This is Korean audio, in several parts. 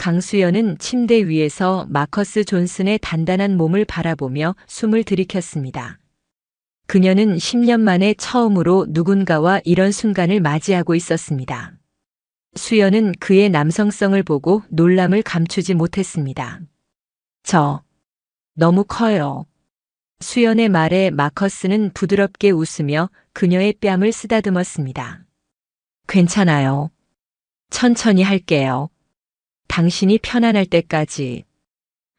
강수연은 침대 위에서 마커스 존슨의 단단한 몸을 바라보며 숨을 들이켰습니다. 그녀는 10년 만에 처음으로 누군가와 이런 순간을 맞이하고 있었습니다. 수연은 그의 남성성을 보고 놀람을 감추지 못했습니다. 너무 커요. 수연의 말에 마커스는 부드럽게 웃으며 그녀의 뺨을 쓰다듬었습니다. 괜찮아요. 천천히 할게요. 당신이 편안할 때까지.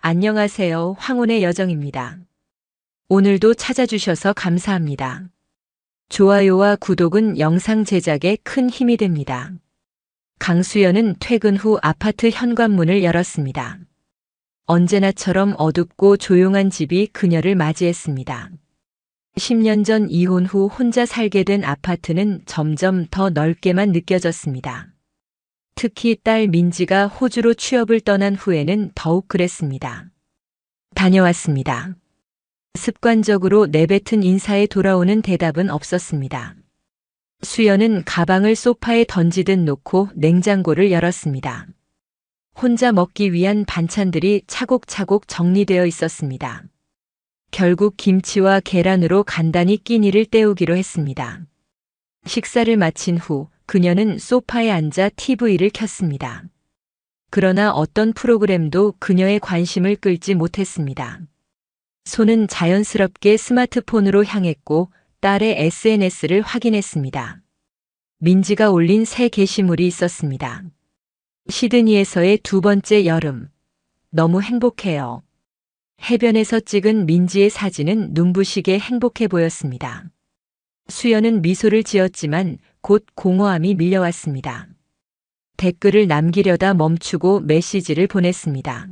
안녕하세요. 황혼의 여정입니다. 오늘도 찾아주셔서 감사합니다. 좋아요와 구독은 영상 제작에 큰 힘이 됩니다. 강수연은 퇴근 후 아파트 현관문을 열었습니다. 언제나처럼 어둡고 조용한 집이 그녀를 맞이했습니다. 10년 전 이혼 후 혼자 살게 된 아파트는 점점 더 넓게만 느껴졌습니다. 특히 딸 민지가 호주로 취업을 떠난 후에는 더욱 그랬습니다. 다녀왔습니다. 습관적으로 내뱉은 인사에 돌아오는 대답은 없었습니다. 수연은 가방을 소파에 던지듯 놓고 냉장고를 열었습니다. 혼자 먹기 위한 반찬들이 차곡차곡 정리되어 있었습니다. 결국 김치와 계란으로 간단히 끼니를 때우기로 했습니다. 식사를 마친 후 그녀는 소파에 앉아 TV를 켰습니다. 그러나 어떤 프로그램도 그녀의 관심을 끌지 못했습니다. 손은 자연스럽게 스마트폰으로 향했고 딸의 SNS를 확인했습니다. 민지가 올린 새 게시물이 있었습니다. 시드니에서의 두 번째 여름. 너무 행복해요. 해변에서 찍은 민지의 사진은 눈부시게 행복해 보였습니다. 수연은 미소를 지었지만 곧 공허함이 밀려왔습니다. 댓글을 남기려다 멈추고 메시지를 보냈습니다.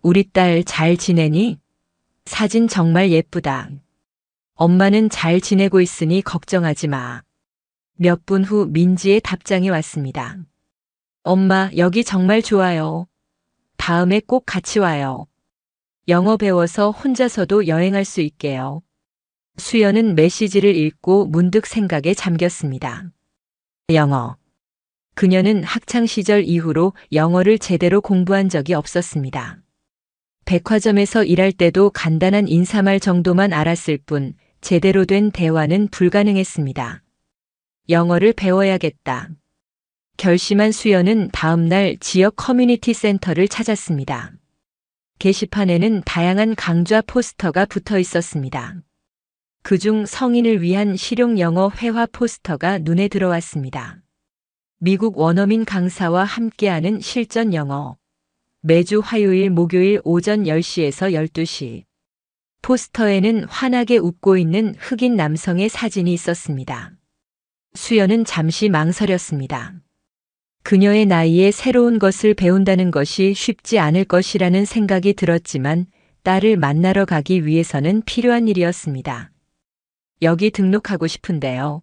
우리 딸 잘 지내니? 사진 정말 예쁘다. 엄마는 잘 지내고 있으니 걱정하지 마. 몇 분 후 민지의 답장이 왔습니다. 엄마, 여기 정말 좋아요. 다음에 꼭 같이 와요. 영어 배워서 혼자서도 여행할 수 있게요. 수연은 메시지를 읽고 문득 생각에 잠겼습니다. 영어. 그녀는 학창시절 이후로 영어를 제대로 공부한 적이 없었습니다. 백화점에서 일할 때도 간단한 인사말 정도만 알았을 뿐 제대로 된 대화는 불가능했습니다. 영어를 배워야겠다. 결심한 수연은 다음 날 지역 커뮤니티 센터를 찾았습니다. 게시판에는 다양한 강좌 포스터가 붙어 있었습니다. 그중 성인을 위한 실용 영어 회화 포스터가 눈에 들어왔습니다. 미국 원어민 강사와 함께하는 실전 영어. 매주 화요일, 목요일 오전 10시에서 12시. 포스터에는 환하게 웃고 있는 흑인 남성의 사진이 있었습니다. 수연은 잠시 망설였습니다. 그녀의 나이에 새로운 것을 배운다는 것이 쉽지 않을 것이라는 생각이 들었지만 딸을 만나러 가기 위해서는 필요한 일이었습니다. 여기 등록하고 싶은데요.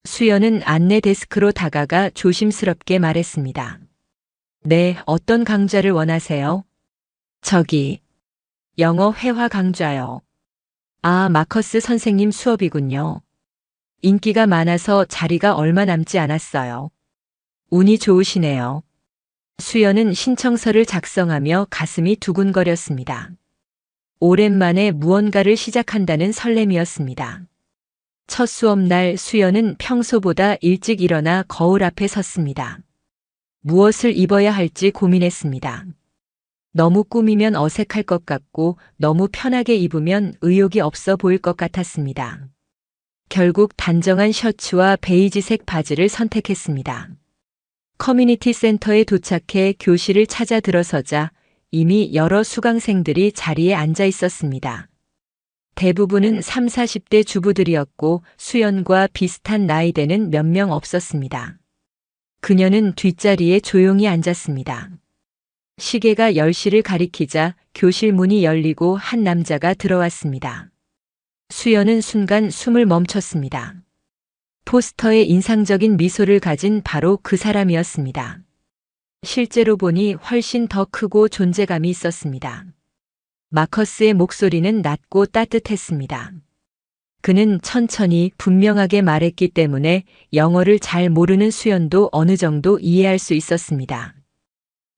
수연은 안내 데스크로 다가가 조심스럽게 말했습니다. 네, 어떤 강좌를 원하세요? 저기, 영어 회화 강좌요. 아, 마커스 선생님 수업이군요. 인기가 많아서 자리가 얼마 남지 않았어요. 운이 좋으시네요. 수연은 신청서를 작성하며 가슴이 두근거렸습니다. 오랜만에 무언가를 시작한다는 설렘이었습니다. 첫 수업날 수연은 평소보다 일찍 일어나 거울 앞에 섰습니다. 무엇을 입어야 할지 고민했습니다. 너무 꾸미면 어색할 것 같고 너무 편하게 입으면 의욕이 없어 보일 것 같았습니다. 결국 단정한 셔츠와 베이지색 바지를 선택했습니다. 커뮤니티 센터에 도착해 교실을 찾아 들어서자 이미 여러 수강생들이 자리에 앉아 있었습니다. 대부분은 3, 40대 주부들이었고 수연과 비슷한 나이대는 몇 명 없었습니다. 그녀는 뒷자리에 조용히 앉았습니다. 시계가 10시를 가리키자 교실 문이 열리고 한 남자가 들어왔습니다. 수연은 순간 숨을 멈췄습니다. 포스터에 인상적인 미소를 가진 바로 그 사람이었습니다. 실제로 보니 훨씬 더 크고 존재감이 있었습니다. 마커스의 목소리는 낮고 따뜻했습니다. 그는 천천히 분명하게 말했기 때문에 영어를 잘 모르는 수연도 어느 정도 이해할 수 있었습니다.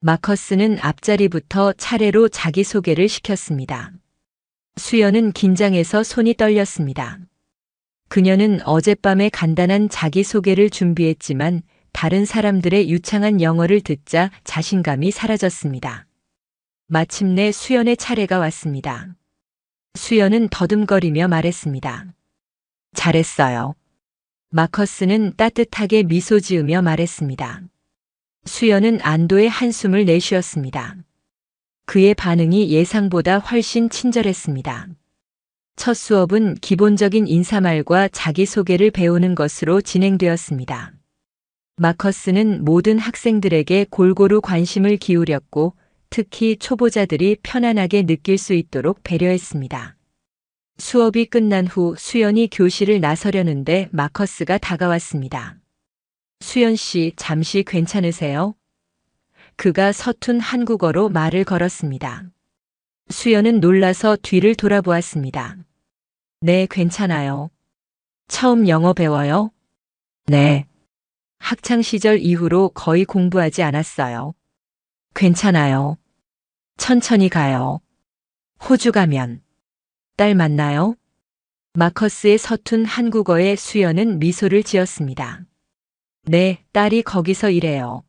마커스는 앞자리부터 차례로 자기소개를 시켰습니다. 수연은 긴장해서 손이 떨렸습니다. 그녀는 어젯밤에 간단한 자기소개를 준비했지만 다른 사람들의 유창한 영어를 듣자 자신감이 사라졌습니다. 마침내 수연의 차례가 왔습니다. 수연은 더듬거리며 말했습니다. 잘했어요. 마커스는 따뜻하게 미소 지으며 말했습니다. 수연은 안도의 한숨을 내쉬었습니다. 그의 반응이 예상보다 훨씬 친절했습니다. 첫 수업은 기본적인 인사말과 자기소개를 배우는 것으로 진행되었습니다. 마커스는 모든 학생들에게 골고루 관심을 기울였고 특히 초보자들이 편안하게 느낄 수 있도록 배려했습니다. 수업이 끝난 후 수연이 교실을 나서려는데 마커스가 다가왔습니다. 수연 씨, 잠시 괜찮으세요? 그가 서툰 한국어로 말을 걸었습니다. 수연은 놀라서 뒤를 돌아보았습니다. 네, 괜찮아요. 처음 영어 배워요? 네. 학창 시절 이후로 거의 공부하지 않았어요. 괜찮아요. 천천히 가요. 호주 가면 딸 만나요? 마커스의 서툰 한국어에 수연은 미소를 지었습니다. 네, 딸이 거기서 일해요.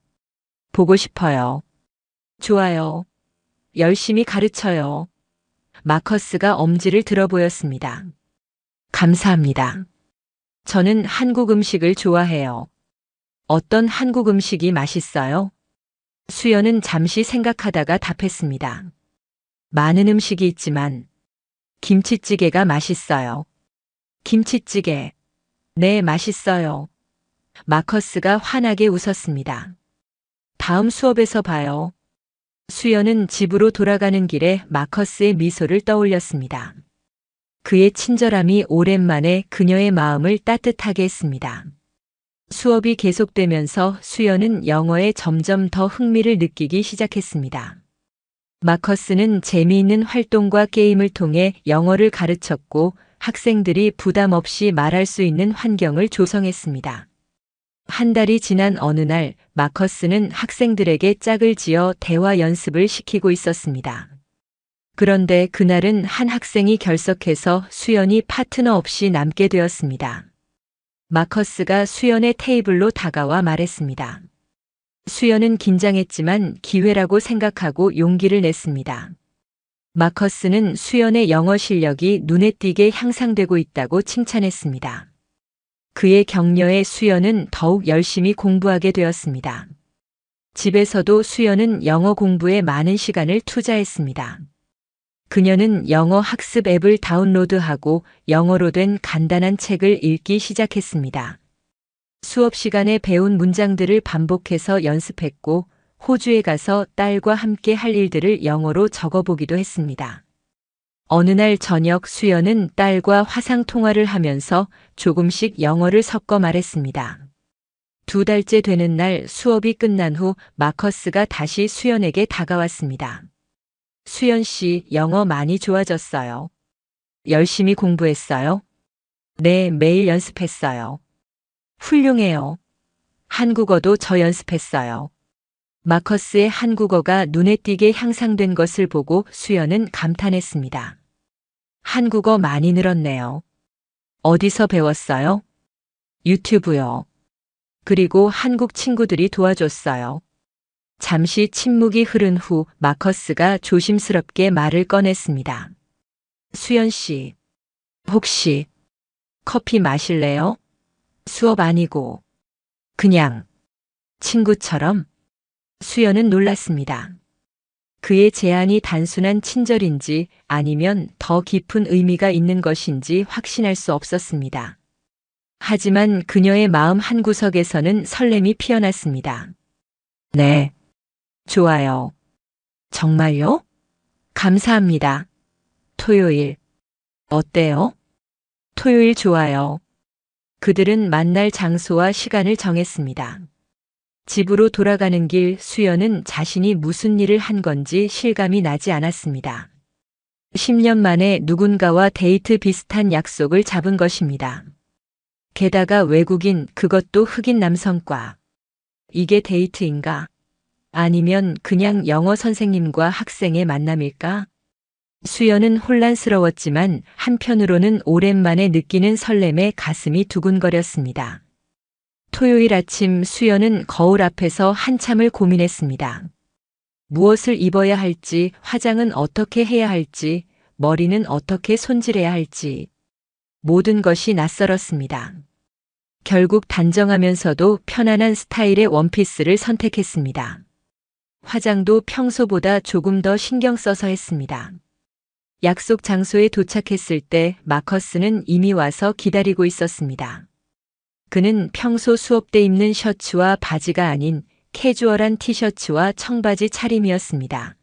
보고 싶어요. 좋아요. 열심히 가르쳐요. 마커스가 엄지를 들어 보였습니다. 감사합니다. 저는 한국 음식을 좋아해요. 어떤 한국 음식이 맛있어요? 수연은 잠시 생각하다가 답했습니다. 많은 음식이 있지만 김치찌개가 맛있어요. 김치찌개. 네, 맛있어요. 마커스가 환하게 웃었습니다. 다음 수업에서 봐요. 수연은 집으로 돌아가는 길에 마커스의 미소를 떠올렸습니다. 그의 친절함이 오랜만에 그녀의 마음을 따뜻하게 했습니다. 수업이 계속되면서 수연은 영어에 점점 더 흥미를 느끼기 시작했습니다. 마커스는 재미있는 활동과 게임을 통해 영어를 가르쳤고 학생들이 부담 없이 말할 수 있는 환경을 조성했습니다. 한 달이 지난 어느 날 마커스는 학생들에게 짝을 지어 대화 연습을 시키고 있었습니다. 그런데 그날은 한 학생이 결석해서 수연이 파트너 없이 남게 되었습니다. 마커스가 수연의 테이블로 다가와 말했습니다. 수연은 긴장했지만 기회라고 생각하고 용기를 냈습니다. 마커스는 수연의 영어 실력이 눈에 띄게 향상되고 있다고 칭찬했습니다. 그의 격려에 수연은 더욱 열심히 공부하게 되었습니다. 집에서도 수연은 영어 공부에 많은 시간을 투자했습니다. 그녀는 영어 학습 앱을 다운로드하고 영어로 된 간단한 책을 읽기 시작했습니다. 수업 시간에 배운 문장들을 반복해서 연습했고 호주에 가서 딸과 함께 할 일들을 영어로 적어보기도 했습니다. 어느 날 저녁 수연은 딸과 화상 통화를 하면서 조금씩 영어를 섞어 말했습니다. 2달째 되는 날 수업이 끝난 후 마커스가 다시 수연에게 다가왔습니다. 수연 씨, 영어 많이 좋아졌어요. 열심히 공부했어요? 네, 매일 연습했어요. 훌륭해요. 한국어도 저 연습했어요. 마커스의 한국어가 눈에 띄게 향상된 것을 보고 수연은 감탄했습니다. 한국어 많이 늘었네요. 어디서 배웠어요? 유튜브요. 그리고 한국 친구들이 도와줬어요. 잠시 침묵이 흐른 후 마커스가 조심스럽게 말을 꺼냈습니다. 수연 씨, 혹시 커피 마실래요? 수업 아니고 그냥 친구처럼? 수연은 놀랐습니다. 그의 제안이 단순한 친절인지 아니면 더 깊은 의미가 있는 것인지 확신할 수 없었습니다. 하지만 그녀의 마음 한구석에서는 설렘이 피어났습니다. 네, 좋아요. 정말요? 감사합니다. 토요일, 어때요? 토요일 좋아요. 그들은 만날 장소와 시간을 정했습니다. 집으로 돌아가는 길 수연은 자신이 무슨 일을 한 건지 실감이 나지 않았습니다. 10년 만에 누군가와 데이트 비슷한 약속을 잡은 것입니다. 게다가 외국인, 그것도 흑인 남성과. 이게 데이트인가? 아니면 그냥 영어 선생님과 학생의 만남일까? 수연은 혼란스러웠지만 한편으로는 오랜만에 느끼는 설렘에 가슴이 두근거렸습니다. 토요일 아침 수연은 거울 앞에서 한참을 고민했습니다. 무엇을 입어야 할지, 화장은 어떻게 해야 할지, 머리는 어떻게 손질해야 할지. 모든 것이 낯설었습니다. 결국 단정하면서도 편안한 스타일의 원피스를 선택했습니다. 화장도 평소보다 조금 더 신경 써서 했습니다. 약속 장소에 도착했을 때 마커스는 이미 와서 기다리고 있었습니다. 그는 평소 수업 때 입는 셔츠와 바지가 아닌 캐주얼한 티셔츠와 청바지 차림이었습니다.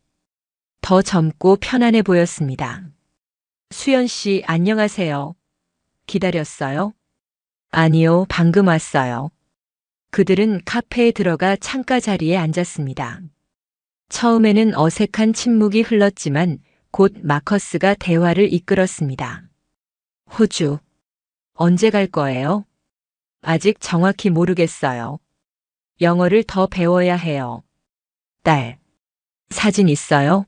더 젊고 편안해 보였습니다. 수연 씨, 안녕하세요. 기다렸어요? 아니요, 방금 왔어요. 그들은 카페에 들어가 창가 자리에 앉았습니다. 처음에는 어색한 침묵이 흘렀지만 곧 마커스가 대화를 이끌었습니다. 호주. 언제 갈 거예요? 아직 정확히 모르겠어요. 영어를 더 배워야 해요. 딸. 사진 있어요?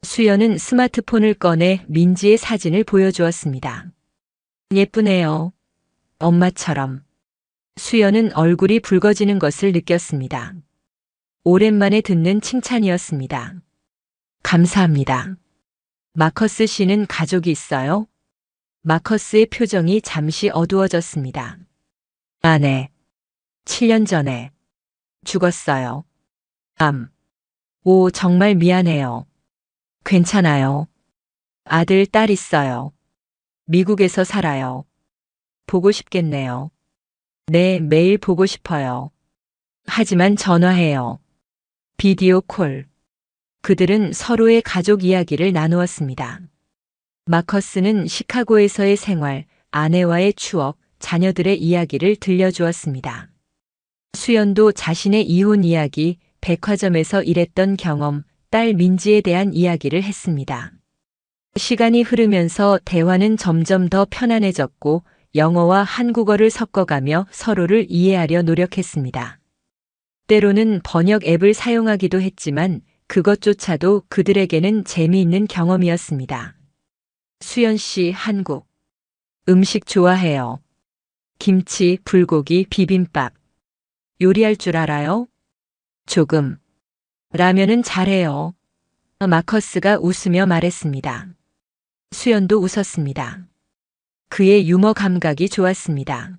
수연은 스마트폰을 꺼내 민지의 사진을 보여주었습니다. 예쁘네요. 엄마처럼. 수연은 얼굴이 붉어지는 것을 느꼈습니다. 오랜만에 듣는 칭찬이었습니다. 감사합니다. 마커스 씨는 가족이 있어요? 마커스의 표정이 잠시 어두워졌습니다. 아내. 7년 전에 죽었어요. 오, 정말 미안해요. 괜찮아요. 아들, 딸 있어요. 미국에서 살아요. 보고 싶겠네요. 네, 매일 보고 싶어요. 하지만 전화해요. 비디오 콜. 그들은 서로의 가족 이야기를 나누었습니다. 마커스는 시카고에서의 생활, 아내와의 추억, 자녀들의 이야기를 들려주었습니다. 수연도 자신의 이혼 이야기, 백화점에서 일했던 경험, 딸 민지에 대한 이야기를 했습니다. 시간이 흐르면서 대화는 점점 더 편안해졌고 영어와 한국어를 섞어가며 서로를 이해하려 노력했습니다. 때로는 번역 앱을 사용하기도 했지만 그것조차도 그들에게는 재미있는 경험이었습니다. 수연 씨, 한국 음식 좋아해요. 김치, 불고기, 비빔밥. 요리할 줄 알아요? 조금. 라면은 잘해요. 마커스가 웃으며 말했습니다. 수연도 웃었습니다. 그의 유머 감각이 좋았습니다.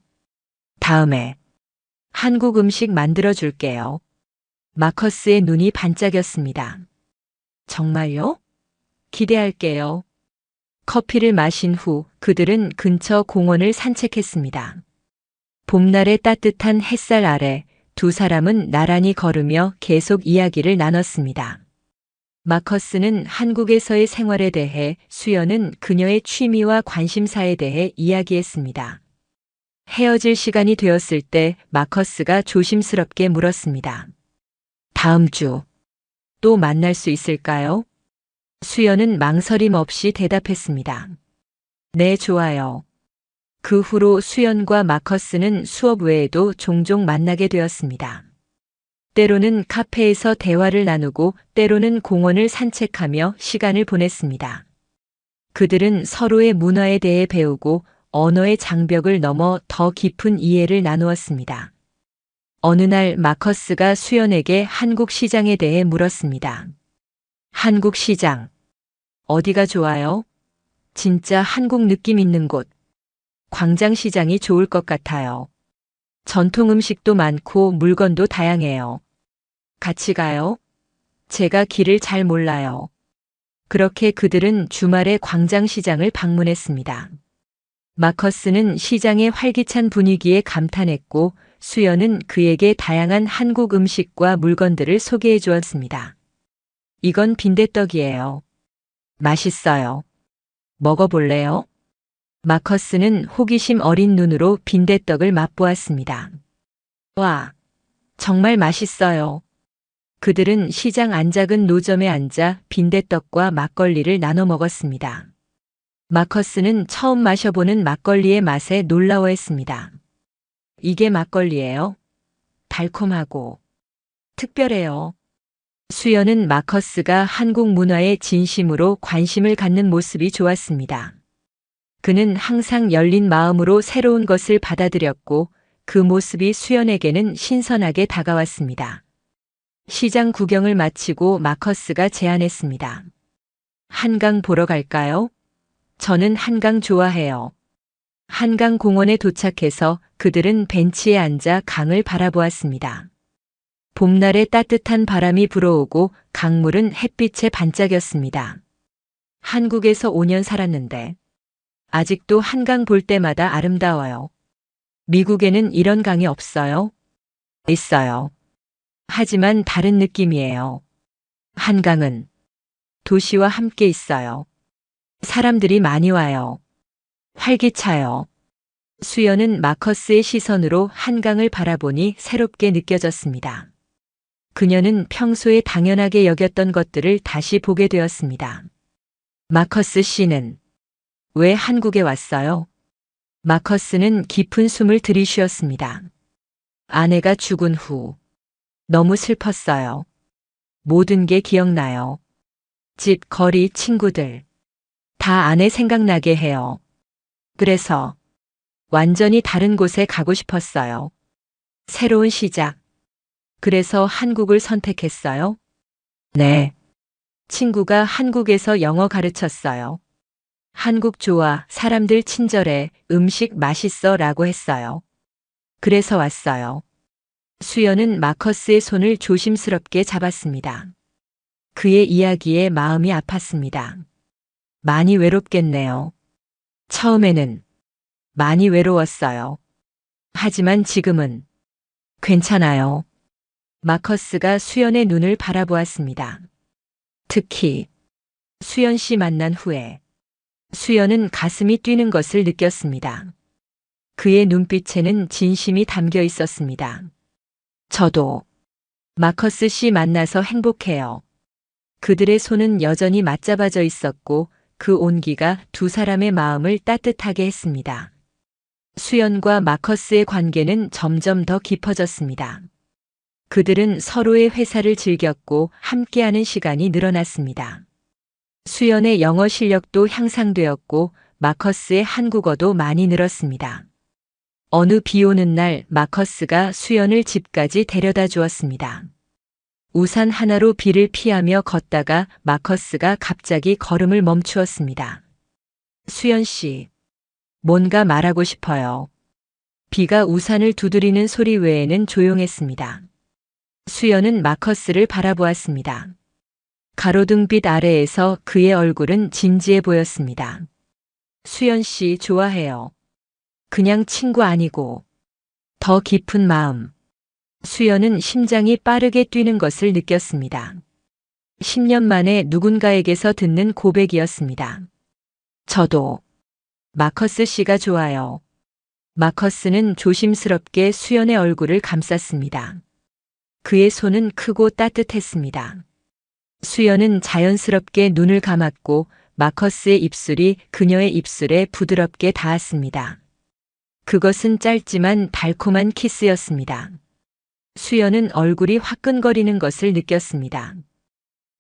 다음에 한국 음식 만들어 줄게요. 마커스의 눈이 반짝였습니다. 정말요? 기대할게요. 커피를 마신 후 그들은 근처 공원을 산책했습니다. 봄날의 따뜻한 햇살 아래 두 사람은 나란히 걸으며 계속 이야기를 나눴습니다. 마커스는 한국에서의 생활에 대해, 수연은 그녀의 취미와 관심사에 대해 이야기했습니다. 헤어질 시간이 되었을 때 마커스가 조심스럽게 물었습니다. 다음 주 또 만날 수 있을까요? 수연은 망설임 없이 대답했습니다. 네, 좋아요. 그 후로 수연과 마커스는 수업 외에도 종종 만나게 되었습니다. 때로는 카페에서 대화를 나누고 때로는 공원을 산책하며 시간을 보냈습니다. 그들은 서로의 문화에 대해 배우고 언어의 장벽을 넘어 더 깊은 이해를 나누었습니다. 어느 날 마커스가 수연에게 한국 시장에 대해 물었습니다. 한국 시장. 어디가 좋아요? 진짜 한국 느낌 있는 곳. 광장시장이 좋을 것 같아요. 전통 음식도 많고 물건도 다양해요. 같이 가요? 제가 길을 잘 몰라요. 그렇게 그들은 주말에 광장시장을 방문했습니다. 마커스는 시장의 활기찬 분위기에 감탄했고 수연은 그에게 다양한 한국 음식과 물건들을 소개해 주었습니다. 이건 빈대떡이에요. 맛있어요. 먹어볼래요? 마커스는 호기심 어린 눈으로 빈대떡을 맛보았습니다. 와, 정말 맛있어요. 그들은 시장 안작은 노점에 앉아 빈대떡과 막걸리를 나눠 먹었습니다. 마커스는 처음 마셔보는 막걸리의 맛에 놀라워했습니다. 이게 막걸리예요? 달콤하고 특별해요. 수연은 마커스가 한국 문화에 진심으로 관심을 갖는 모습이 좋았습니다. 그는 항상 열린 마음으로 새로운 것을 받아들였고 그 모습이 수연에게는 신선하게 다가왔습니다. 시장 구경을 마치고 마커스가 제안했습니다. 한강 보러 갈까요? 저는 한강 좋아해요. 한강 공원에 도착해서 그들은 벤치에 앉아 강을 바라보았습니다. 봄날의 따뜻한 바람이 불어오고 강물은 햇빛에 반짝였습니다. 한국에서 5년 살았는데 아직도 한강 볼 때마다 아름다워요. 미국에는 이런 강이 없어요? 있어요. 하지만 다른 느낌이에요. 한강은 도시와 함께 있어요. 사람들이 많이 와요. 활기차요. 수연은 마커스의 시선으로 한강을 바라보니 새롭게 느껴졌습니다. 그녀는 평소에 당연하게 여겼던 것들을 다시 보게 되었습니다. 마커스 씨는 왜 한국에 왔어요? 마커스는 깊은 숨을 들이쉬었습니다. 아내가 죽은 후 너무 슬펐어요. 모든 게 기억나요. 집, 거리, 친구들. 다 아내 생각나게 해요. 그래서 완전히 다른 곳에 가고 싶었어요. 새로운 시작. 그래서 한국을 선택했어요? 네. 친구가 한국에서 영어 가르쳤어요. 한국 좋아, 사람들 친절해, 음식 맛있어 라고 했어요. 그래서 왔어요. 수연은 마커스의 손을 조심스럽게 잡았습니다. 그의 이야기에 마음이 아팠습니다. 많이 외롭겠네요. 처음에는 많이 외로웠어요. 하지만 지금은 괜찮아요. 마커스가 수연의 눈을 바라보았습니다. 특히 수연 씨 만난 후에 수연은 가슴이 뛰는 것을 느꼈습니다. 그의 눈빛에는 진심이 담겨 있었습니다. 저도 마커스 씨 만나서 행복해요. 그들의 손은 여전히 맞잡아져 있었고 그 온기가 두 사람의 마음을 따뜻하게 했습니다. 수연과 마커스의 관계는 점점 더 깊어졌습니다. 그들은 서로의 회사를 즐겼고 함께하는 시간이 늘어났습니다. 수연의 영어 실력도 향상되었고 마커스의 한국어도 많이 늘었습니다. 어느 비 오는 날 마커스가 수연을 집까지 데려다 주었습니다. 우산 하나로 비를 피하며 걷다가 마커스가 갑자기 걸음을 멈추었습니다. 수연 씨, 뭔가 말하고 싶어요. 비가 우산을 두드리는 소리 외에는 조용했습니다. 수연은 마커스를 바라보았습니다. 가로등빛 아래에서 그의 얼굴은 진지해 보였습니다. 수연 씨 좋아해요. 그냥 친구 아니고 더 깊은 마음. 수연은 심장이 빠르게 뛰는 것을 느꼈습니다. 10년 만에 누군가에게서 듣는 고백이었습니다. 저도 마커스 씨가 좋아요. 마커스는 조심스럽게 수연의 얼굴을 감쌌습니다. 그의 손은 크고 따뜻했습니다. 수연은 자연스럽게 눈을 감았고 마커스의 입술이 그녀의 입술에 부드럽게 닿았습니다. 그것은 짧지만 달콤한 키스였습니다. 수연은 얼굴이 화끈거리는 것을 느꼈습니다.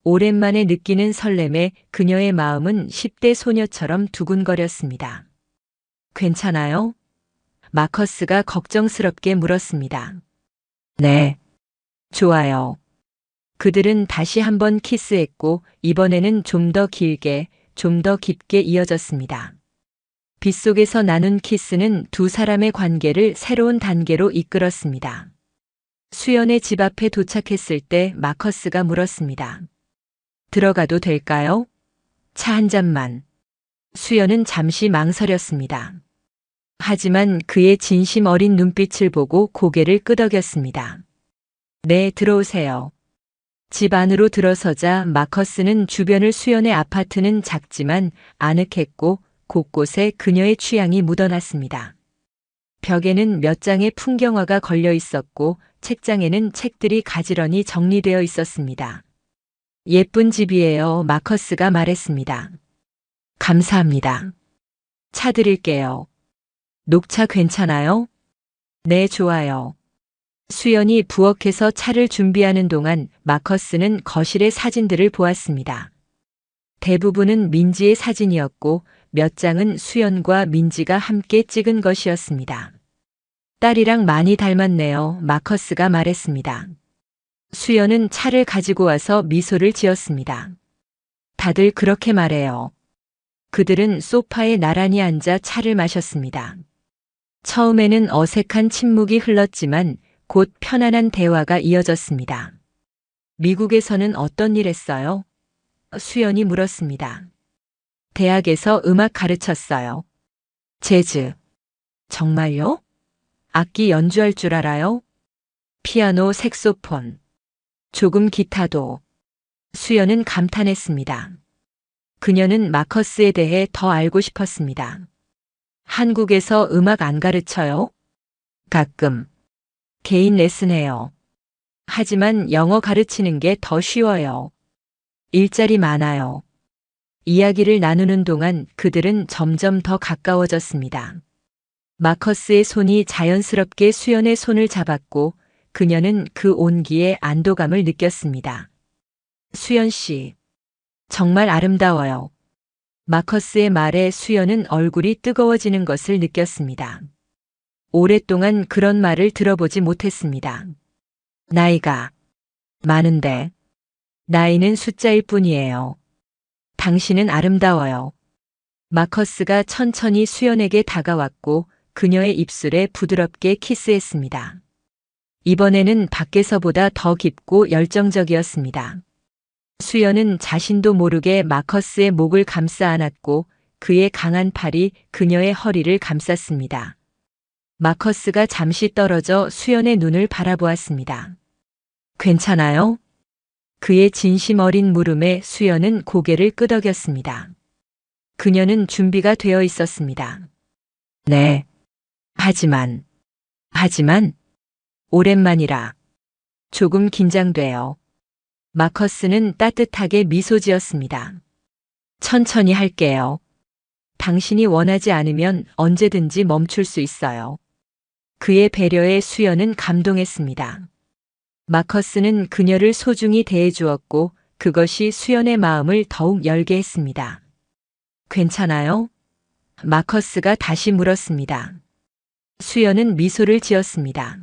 오랜만에 느끼는 설렘에 그녀의 마음은 10대 소녀처럼 두근거렸습니다. 괜찮아요? 마커스가 걱정스럽게 물었습니다. 네. 좋아요. 그들은 다시 한번 키스했고 이번에는 좀 더 길게, 좀 더 깊게 이어졌습니다. 빗속에서 나눈 키스는 두 사람의 관계를 새로운 단계로 이끌었습니다. 수연의 집 앞에 도착했을 때 마커스가 물었습니다. 들어가도 될까요? 차 한 잔만. 수연은 잠시 망설였습니다. 하지만 그의 진심 어린 눈빛을 보고 고개를 끄덕였습니다. 네, 들어오세요. 집 안으로 들어서자 마커스는 주변을 수연의 아파트는 작지만 아늑했고 곳곳에 그녀의 취향이 묻어났습니다. 벽에는 몇 장의 풍경화가 걸려 있었고 책장에는 책들이 가지런히 정리되어 있었습니다. 예쁜 집이에요, 마커스가 말했습니다. 감사합니다. 차 드릴게요. 녹차 괜찮아요? 네, 좋아요. 수연이 부엌에서 차를 준비하는 동안 마커스는 거실의 사진들을 보았습니다. 대부분은 민지의 사진이었고 몇 장은 수연과 민지가 함께 찍은 것이었습니다. 딸이랑 많이 닮았네요. 마커스가 말했습니다. 수연은 차를 가지고 와서 미소를 지었습니다. 다들 그렇게 말해요. 그들은 소파에 나란히 앉아 차를 마셨습니다. 처음에는 어색한 침묵이 흘렀지만 곧 편안한 대화가 이어졌습니다. 미국에서는 어떤 일 했어요? 수연이 물었습니다. 대학에서 음악 가르쳤어요. 재즈. 정말요? 악기 연주할 줄 알아요? 피아노, 색소폰. 조금 기타도. 수연은 감탄했습니다. 그녀는 마커스에 대해 더 알고 싶었습니다. 한국에서 음악 안 가르쳐요? 가끔. 개인 레슨해요. 하지만 영어 가르치는 게 더 쉬워요. 일자리 많아요. 이야기를 나누는 동안 그들은 점점 더 가까워졌습니다. 마커스의 손이 자연스럽게 수연의 손을 잡았고 그녀는 그 온기에 안도감을 느꼈습니다. 수연 씨, 정말 아름다워요. 마커스의 말에 수연은 얼굴이 뜨거워지는 것을 느꼈습니다. 오랫동안 그런 말을 들어보지 못했습니다. 나이가 많은데 나이는 숫자일 뿐이에요. 당신은 아름다워요. 마커스가 천천히 수연에게 다가왔고 그녀의 입술에 부드럽게 키스했습니다. 이번에는 밖에서보다 더 깊고 열정적이었습니다. 수연은 자신도 모르게 마커스의 목을 감싸 안았고 그의 강한 팔이 그녀의 허리를 감쌌습니다. 마커스가 잠시 떨어져 수연의 눈을 바라보았습니다. 괜찮아요? 그의 진심 어린 물음에 수연은 고개를 끄덕였습니다. 그녀는 준비가 되어 있었습니다. 네. 하지만, 오랜만이라. 조금 긴장돼요. 마커스는 따뜻하게 미소 지었습니다. 천천히 할게요. 당신이 원하지 않으면 언제든지 멈출 수 있어요. 그의 배려에 수연은 감동했습니다. 마커스는 그녀를 소중히 대해주었고 그것이 수연의 마음을 더욱 열게 했습니다. 괜찮아요? 마커스가 다시 물었습니다. 수연은 미소를 지었습니다.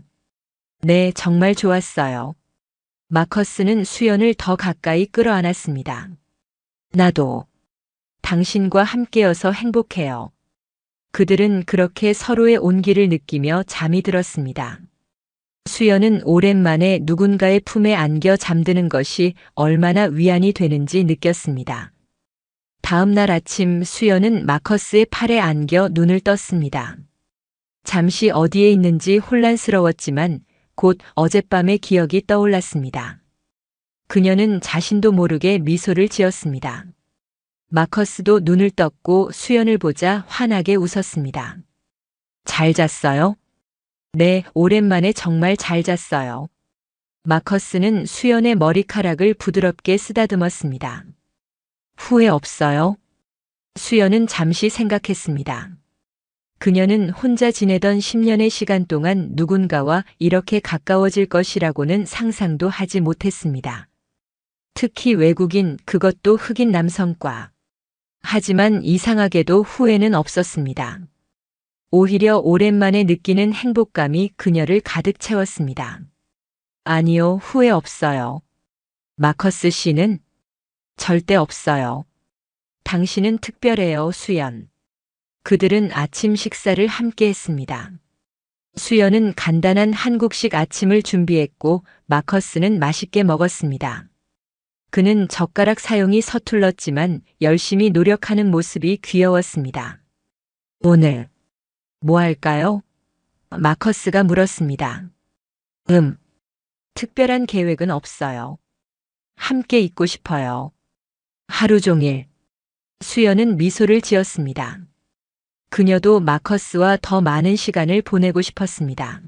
네, 정말 좋았어요. 마커스는 수연을 더 가까이 끌어안았습니다. 나도 당신과 함께여서 행복해요. 그들은 그렇게 서로의 온기를 느끼며 잠이 들었습니다. 수연은 오랜만에 누군가의 품에 안겨 잠드는 것이 얼마나 위안이 되는지 느꼈습니다. 다음 날 아침 수연은 마커스의 팔에 안겨 눈을 떴습니다. 잠시 어디에 있는지 혼란스러웠지만 곧 어젯밤의 기억이 떠올랐습니다. 그녀는 자신도 모르게 미소를 지었습니다. 마커스도 눈을 떴고 수연을 보자 환하게 웃었습니다. 잘 잤어요? 네, 오랜만에 정말 잘 잤어요. 마커스는 수연의 머리카락을 부드럽게 쓰다듬었습니다. 후회 없어요? 수연은 잠시 생각했습니다. 그녀는 혼자 지내던 10년의 시간 동안 누군가와 이렇게 가까워질 것이라고는 상상도 하지 못했습니다. 특히 외국인, 그것도 흑인 남성과. 하지만 이상하게도 후회는 없었습니다. 오히려 오랜만에 느끼는 행복감이 그녀를 가득 채웠습니다. 아니요, 후회 없어요. 마커스 씨는? 절대 없어요. 당신은 특별해요, 수연. 그들은 아침 식사를 함께 했습니다. 수연은 간단한 한국식 아침을 준비했고 마커스는 맛있게 먹었습니다. 그는 젓가락 사용이 서툴렀지만 열심히 노력하는 모습이 귀여웠습니다. 오늘 뭐 할까요? 마커스가 물었습니다. 특별한 계획은 없어요. 함께 있고 싶어요. 하루 종일. 수연은 미소를 지었습니다. 그녀도 마커스와 더 많은 시간을 보내고 싶었습니다.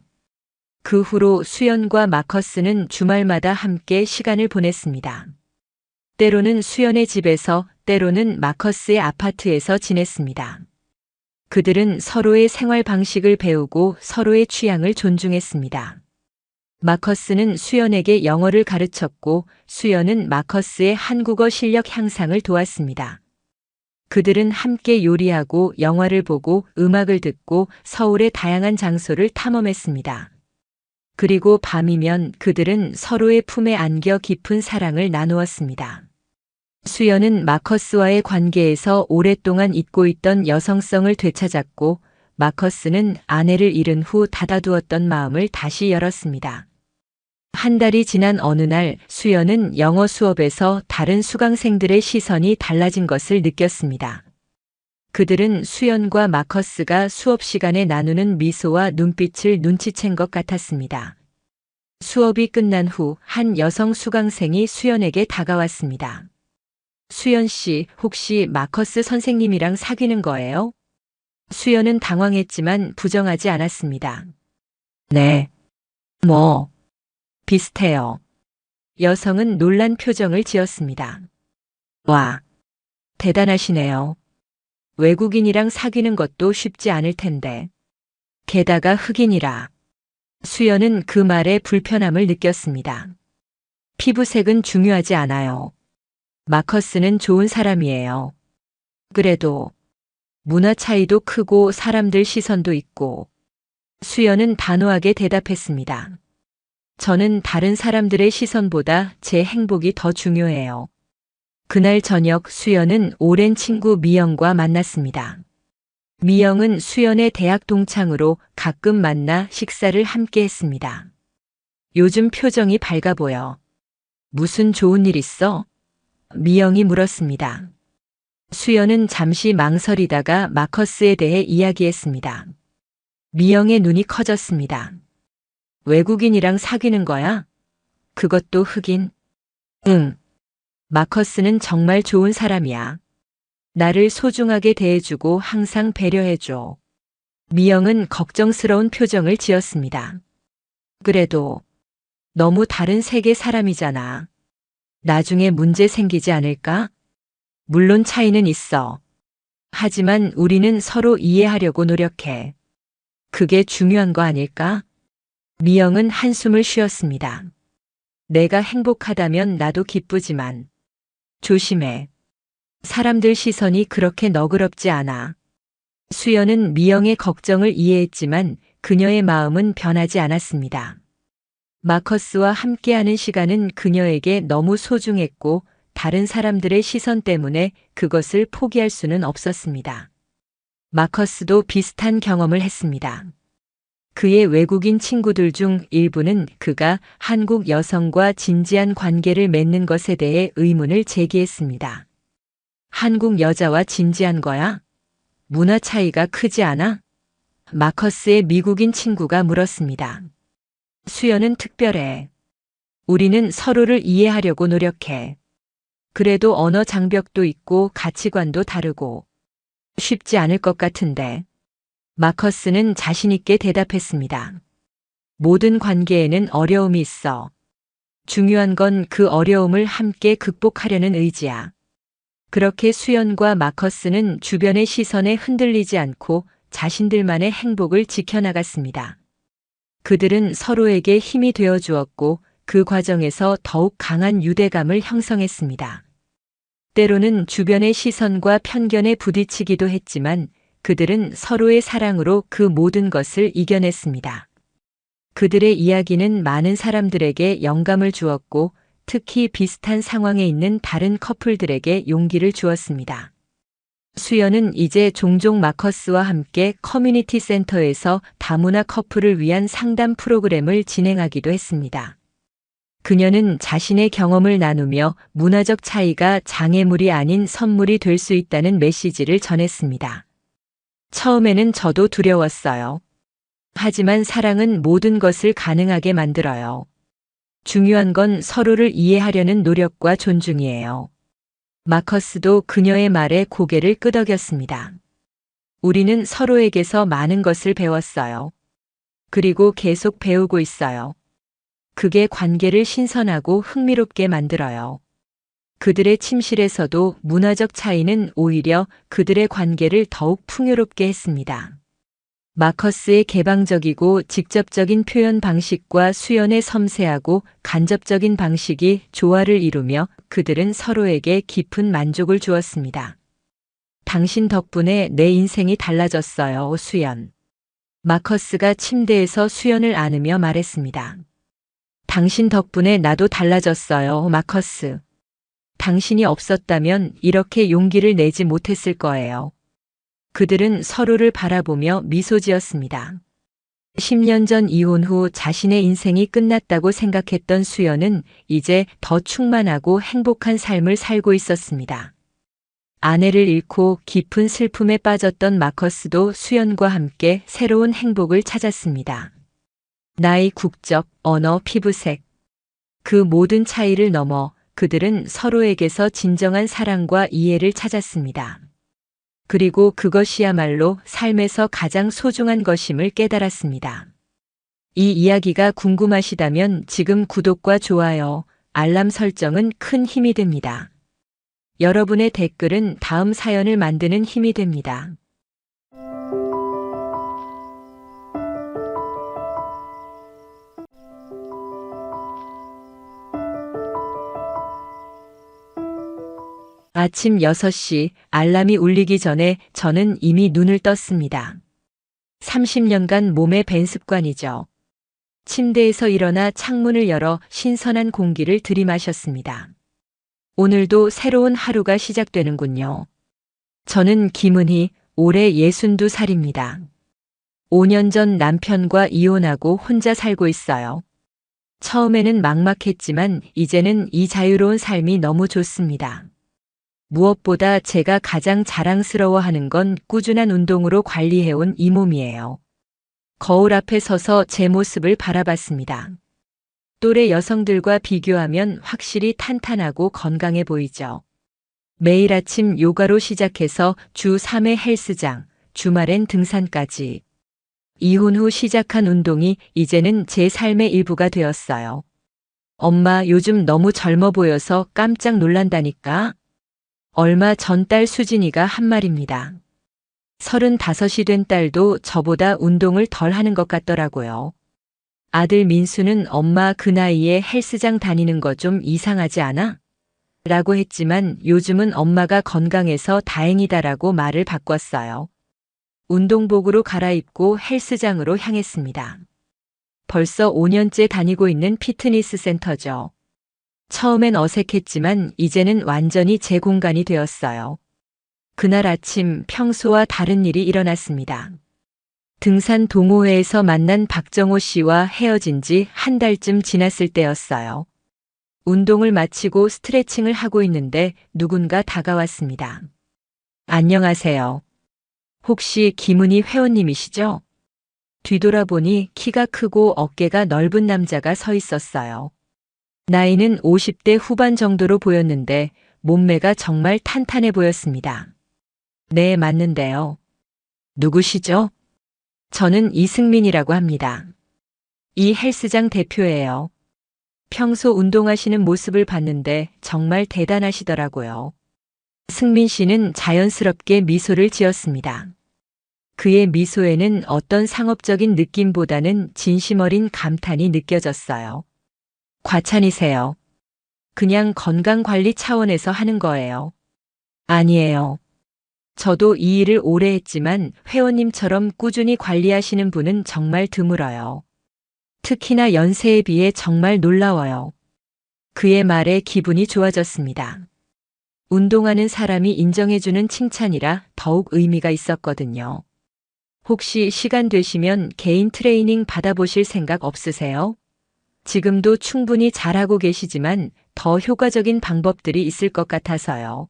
그 후로 수연과 마커스는 주말마다 함께 시간을 보냈습니다. 때로는 수연의 집에서, 때로는 마커스의 아파트에서 지냈습니다. 그들은 서로의 생활 방식을 배우고 서로의 취향을 존중했습니다. 마커스는 수연에게 영어를 가르쳤고 수연은 마커스의 한국어 실력 향상을 도왔습니다. 그들은 함께 요리하고 영화를 보고 음악을 듣고 서울의 다양한 장소를 탐험했습니다. 그리고 밤이면 그들은 서로의 품에 안겨 깊은 사랑을 나누었습니다. 수연은 마커스와의 관계에서 오랫동안 잊고 있던 여성성을 되찾았고 마커스는 아내를 잃은 후 닫아두었던 마음을 다시 열었습니다. 한 달이 지난 어느 날 수연은 영어 수업에서 다른 수강생들의 시선이 달라진 것을 느꼈습니다. 그들은 수연과 마커스가 수업 시간에 나누는 미소와 눈빛을 눈치챈 것 같았습니다. 수업이 끝난 후 한 여성 수강생이 수연에게 다가왔습니다. 수연 씨, 혹시 마커스 선생님이랑 사귀는 거예요? 수연은 당황했지만 부정하지 않았습니다. 네. 뭐, 비슷해요. 여성은 놀란 표정을 지었습니다. 와, 대단하시네요. 외국인이랑 사귀는 것도 쉽지 않을 텐데. 게다가 흑인이라. 수연은 그 말에 불편함을 느꼈습니다. 피부색은 중요하지 않아요. 마커스는 좋은 사람이에요. 그래도 문화 차이도 크고 사람들 시선도 있고. 수연은 단호하게 대답했습니다. 저는 다른 사람들의 시선보다 제 행복이 더 중요해요. 그날 저녁 수연은 오랜 친구 미영과 만났습니다. 미영은 수연의 대학 동창으로 가끔 만나 식사를 함께 했습니다. 요즘 표정이 밝아 보여. 무슨 좋은 일 있어? 미영이 물었습니다. 수연은 잠시 망설이다가 마커스에 대해 이야기했습니다. 미영의 눈이 커졌습니다. 외국인이랑 사귀는 거야? 그것도 흑인? 응. 마커스는 정말 좋은 사람이야. 나를 소중하게 대해주고 항상 배려해줘. 미영은 걱정스러운 표정을 지었습니다. 그래도 너무 다른 세계 사람이잖아. 나중에 문제 생기지 않을까? 물론 차이는 있어. 하지만 우리는 서로 이해하려고 노력해. 그게 중요한 거 아닐까? 미영은 한숨을 쉬었습니다. 내가 행복하다면 나도 기쁘지만 조심해. 사람들 시선이 그렇게 너그럽지 않아. 수연은 미영의 걱정을 이해했지만 그녀의 마음은 변하지 않았습니다. 마커스와 함께하는 시간은 그녀에게 너무 소중했고 다른 사람들의 시선 때문에 그것을 포기할 수는 없었습니다. 마커스도 비슷한 경험을 했습니다. 그의 외국인 친구들 중 일부는 그가 한국 여성과 진지한 관계를 맺는 것에 대해 의문을 제기했습니다. 한국 여자와 진지한 거야? 문화 차이가 크지 않아? 마커스의 미국인 친구가 물었습니다. 수연은 특별해. 우리는 서로를 이해하려고 노력해. 그래도 언어 장벽도 있고 가치관도 다르고 쉽지 않을 것 같은데. 마커스는 자신있게 대답했습니다. 모든 관계에는 어려움이 있어. 중요한 건 그 어려움을 함께 극복하려는 의지야. 그렇게 수연과 마커스는 주변의 시선에 흔들리지 않고 자신들만의 행복을 지켜나갔습니다. 그들은 서로에게 힘이 되어 주었고 그 과정에서 더욱 강한 유대감을 형성했습니다. 때로는 주변의 시선과 편견에 부딪히기도 했지만 그들은 서로의 사랑으로 그 모든 것을 이겨냈습니다. 그들의 이야기는 많은 사람들에게 영감을 주었고 특히 비슷한 상황에 있는 다른 커플들에게 용기를 주었습니다. 수연은 이제 종종 마커스와 함께 커뮤니티 센터에서 다문화 커플을 위한 상담 프로그램을 진행하기도 했습니다. 그녀는 자신의 경험을 나누며 문화적 차이가 장애물이 아닌 선물이 될 수 있다는 메시지를 전했습니다. 처음에는 저도 두려웠어요. 하지만 사랑은 모든 것을 가능하게 만들어요. 중요한 건 서로를 이해하려는 노력과 존중이에요. 마커스도 그녀의 말에 고개를 끄덕였습니다. 우리는 서로에게서 많은 것을 배웠어요. 그리고 계속 배우고 있어요. 그게 관계를 신선하고 흥미롭게 만들어요. 그들의 침실에서도 문화적 차이는 오히려 그들의 관계를 더욱 풍요롭게 했습니다. 마커스의 개방적이고 직접적인 표현 방식과 수연의 섬세하고 간접적인 방식이 조화를 이루며 그들은 서로에게 깊은 만족을 주었습니다. 당신 덕분에 내 인생이 달라졌어요, 수연. 마커스가 침대에서 수연을 안으며 말했습니다. 당신 덕분에 나도 달라졌어요, 마커스. 당신이 없었다면 이렇게 용기를 내지 못했을 거예요. 그들은 서로를 바라보며 미소 지었습니다. 10년 전 이혼 후 자신의 인생이 끝났다고 생각했던 수연은 이제 더 충만하고 행복한 삶을 살고 있었습니다. 아내를 잃고 깊은 슬픔에 빠졌던 마커스도 수연과 함께 새로운 행복을 찾았습니다. 나이, 국적, 언어, 피부색. 그 모든 차이를 넘어 그들은 서로에게서 진정한 사랑과 이해를 찾았습니다. 그리고 그것이야말로 삶에서 가장 소중한 것임을 깨달았습니다. 이 이야기가 궁금하시다면 지금 구독과 좋아요, 알람 설정은 큰 힘이 됩니다. 여러분의 댓글은 다음 사연을 만드는 힘이 됩니다. 아침 6시 알람이 울리기 전에 저는 이미 눈을 떴습니다. 30년간 몸에 밴 습관이죠. 침대에서 일어나 창문을 열어 신선한 공기를 들이마셨습니다. 오늘도 새로운 하루가 시작되는군요. 저는 김은희, 올해 62살입니다. 5년 전 남편과 이혼하고 혼자 살고 있어요. 처음에는 막막했지만 이제는 이 자유로운 삶이 너무 좋습니다. 무엇보다 제가 가장 자랑스러워하는 건 꾸준한 운동으로 관리해온 이 몸이에요. 거울 앞에 서서 제 모습을 바라봤습니다. 또래 여성들과 비교하면 확실히 탄탄하고 건강해 보이죠. 매일 아침 요가로 시작해서 주 3회 헬스장, 주말엔 등산까지. 이혼 후 시작한 운동이 이제는 제 삶의 일부가 되었어요. 엄마, 요즘 너무 젊어 보여서 깜짝 놀란다니까? 얼마 전 딸 수진이가 한 말입니다. 35이 된 딸도 저보다 운동을 덜 하는 것 같더라고요. 아들 민수는 엄마 그 나이에 헬스장 다니는 거 좀 이상하지 않아? 라고 했지만 요즘은 엄마가 건강해서 다행이다라고 말을 바꿨어요. 운동복으로 갈아입고 헬스장으로 향했습니다. 벌써 5년째 다니고 있는 피트니스 센터죠. 처음엔 어색했지만 이제는 완전히 제 공간이 되었어요. 그날 아침 평소와 다른 일이 일어났습니다. 등산 동호회에서 만난 박정호 씨와 헤어진 지 한 달쯤 지났을 때였어요. 운동을 마치고 스트레칭을 하고 있는데 누군가 다가왔습니다. 안녕하세요. 혹시 김은희 회원님이시죠? 뒤돌아보니 키가 크고 어깨가 넓은 남자가 서 있었어요. 나이는 50대 후반 정도로 보였는데 몸매가 정말 탄탄해 보였습니다. 네, 맞는데요. 누구시죠? 저는 이승민이라고 합니다. 이 헬스장 대표예요. 평소 운동하시는 모습을 봤는데 정말 대단하시더라고요. 승민 씨는 자연스럽게 미소를 지었습니다. 그의 미소에는 어떤 상업적인 느낌보다는 진심 어린 감탄이 느껴졌어요. 과찬이세요. 그냥 건강관리 차원에서 하는 거예요. 아니에요. 저도 이 일을 오래 했지만 회원님처럼 꾸준히 관리하시는 분은 정말 드물어요. 특히나 연세에 비해 정말 놀라워요. 그의 말에 기분이 좋아졌습니다. 운동하는 사람이 인정해주는 칭찬이라 더욱 의미가 있었거든요. 혹시 시간 되시면 개인 트레이닝 받아보실 생각 없으세요? 지금도 충분히 잘하고 계시지만 더 효과적인 방법들이 있을 것 같아서요.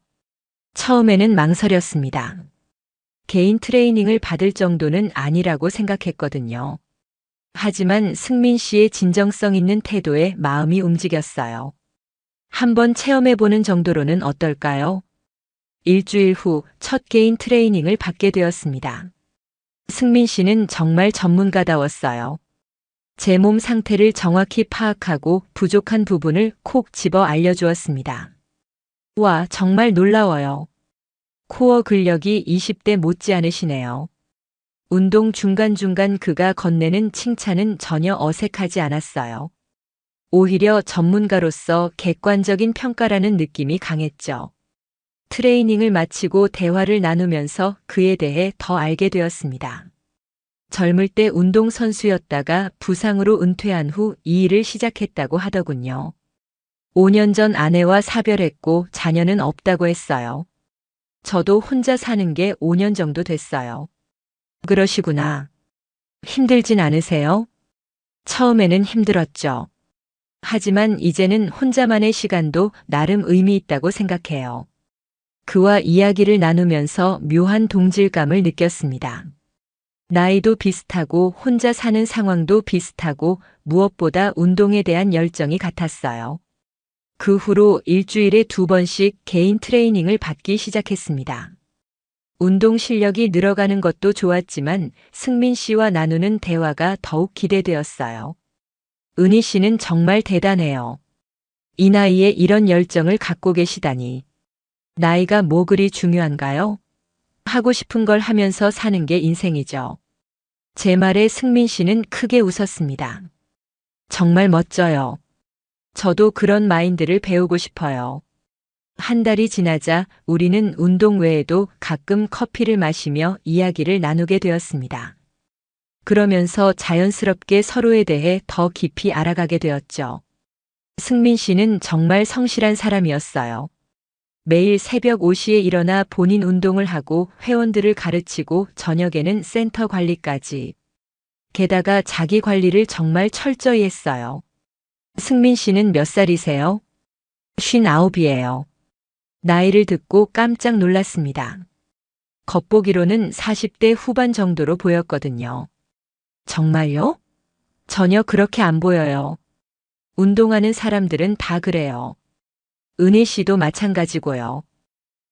처음에는 망설였습니다. 개인 트레이닝을 받을 정도는 아니라고 생각했거든요. 하지만 승민 씨의 진정성 있는 태도에 마음이 움직였어요. 한번 체험해보는 정도로는 어떨까요? 일주일 후 첫 개인 트레이닝을 받게 되었습니다. 승민 씨는 정말 전문가다웠어요. 제 몸 상태를 정확히 파악하고 부족한 부분을 콕 집어 알려주었습니다. 와, 정말 놀라워요. 코어 근력이 20대 못지않으시네요. 운동 중간중간 그가 건네는 칭찬은 전혀 어색하지 않았어요. 오히려 전문가로서 객관적인 평가라는 느낌이 강했죠. 트레이닝을 마치고 대화를 나누면서 그에 대해 더 알게 되었습니다. 젊을 때 운동선수였다가 부상으로 은퇴한 후 이 일을 시작했다고 하더군요. 5년 전 아내와 사별했고 자녀는 없다고 했어요. 저도 혼자 사는 게 5년 정도 됐어요. 그러시구나. 힘들진 않으세요? 처음에는 힘들었죠. 하지만 이제는 혼자만의 시간도 나름 의미 있다고 생각해요. 그와 이야기를 나누면서 묘한 동질감을 느꼈습니다. 나이도 비슷하고 혼자 사는 상황도 비슷하고 무엇보다 운동에 대한 열정이 같았어요. 그 후로 일주일에 2번씩 개인 트레이닝을 받기 시작했습니다. 운동 실력이 늘어가는 것도 좋았지만 승민 씨와 나누는 대화가 더욱 기대되었어요. 은희 씨는 정말 대단해요. 이 나이에 이런 열정을 갖고 계시다니. 나이가 뭐 그리 중요한가요? 하고 싶은 걸 하면서 사는 게 인생이죠. 제 말에 승민 씨는 크게 웃었습니다. 정말 멋져요. 저도 그런 마인드를 배우고 싶어요. 한 달이 지나자 우리는 운동 외에도 가끔 커피를 마시며 이야기를 나누게 되었습니다. 그러면서 자연스럽게 서로에 대해 더 깊이 알아가게 되었죠. 승민 씨는 정말 성실한 사람이었어요. 매일 새벽 5시에 일어나 본인 운동을 하고 회원들을 가르치고 저녁에는 센터 관리까지. 게다가 자기 관리를 정말 철저히 했어요. 승민 씨는 몇 살이세요? 59이에요. 나이를 듣고 깜짝 놀랐습니다. 겉보기로는 40대 후반 정도로 보였거든요. 정말요? 전혀 그렇게 안 보여요. 운동하는 사람들은 다 그래요. 은희 씨도 마찬가지고요.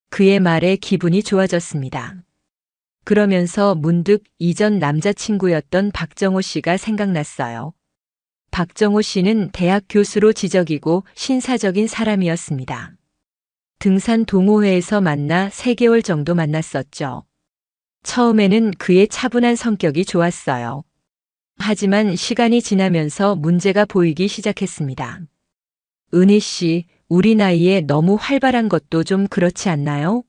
그의 말에 기분이 좋아졌습니다. 그러면서 문득 이전 남자친구였던 박정호 씨가 생각났어요. 박정호 씨는 대학 교수로 지적이고 신사적인 사람이었습니다. 등산 동호회에서 만나 3개월 정도 만났었죠. 처음에는 그의 차분한 성격이 좋았어요. 하지만 시간이 지나면서 문제가 보이기 시작했습니다. 은희 씨, 우리 나이에 너무 활발한 것도 좀 그렇지 않나요?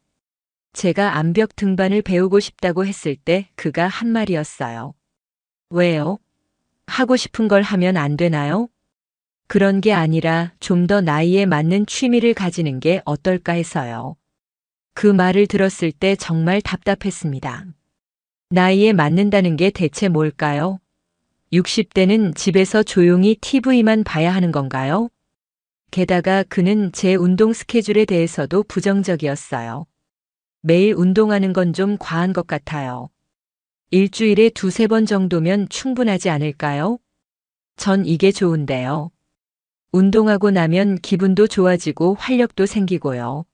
제가 암벽 등반을 배우고 싶다고 했을 때 그가 한 말이었어요. 왜요? 하고 싶은 걸 하면 안 되나요? 그런 게 아니라 좀 더 나이에 맞는 취미를 가지는 게 어떨까 해서요. 그 말을 들었을 때 정말 답답했습니다. 나이에 맞는다는 게 대체 뭘까요? 60대는 집에서 조용히 TV만 봐야 하는 건가요? 게다가 그는 제 운동 스케줄에 대해서도 부정적이었어요. 매일 운동하는 건 좀 과한 것 같아요. 일주일에 2~3번 정도면 충분하지 않을까요? 전 이게 좋은데요. 운동하고 나면 기분도 좋아지고 활력도 생기고요.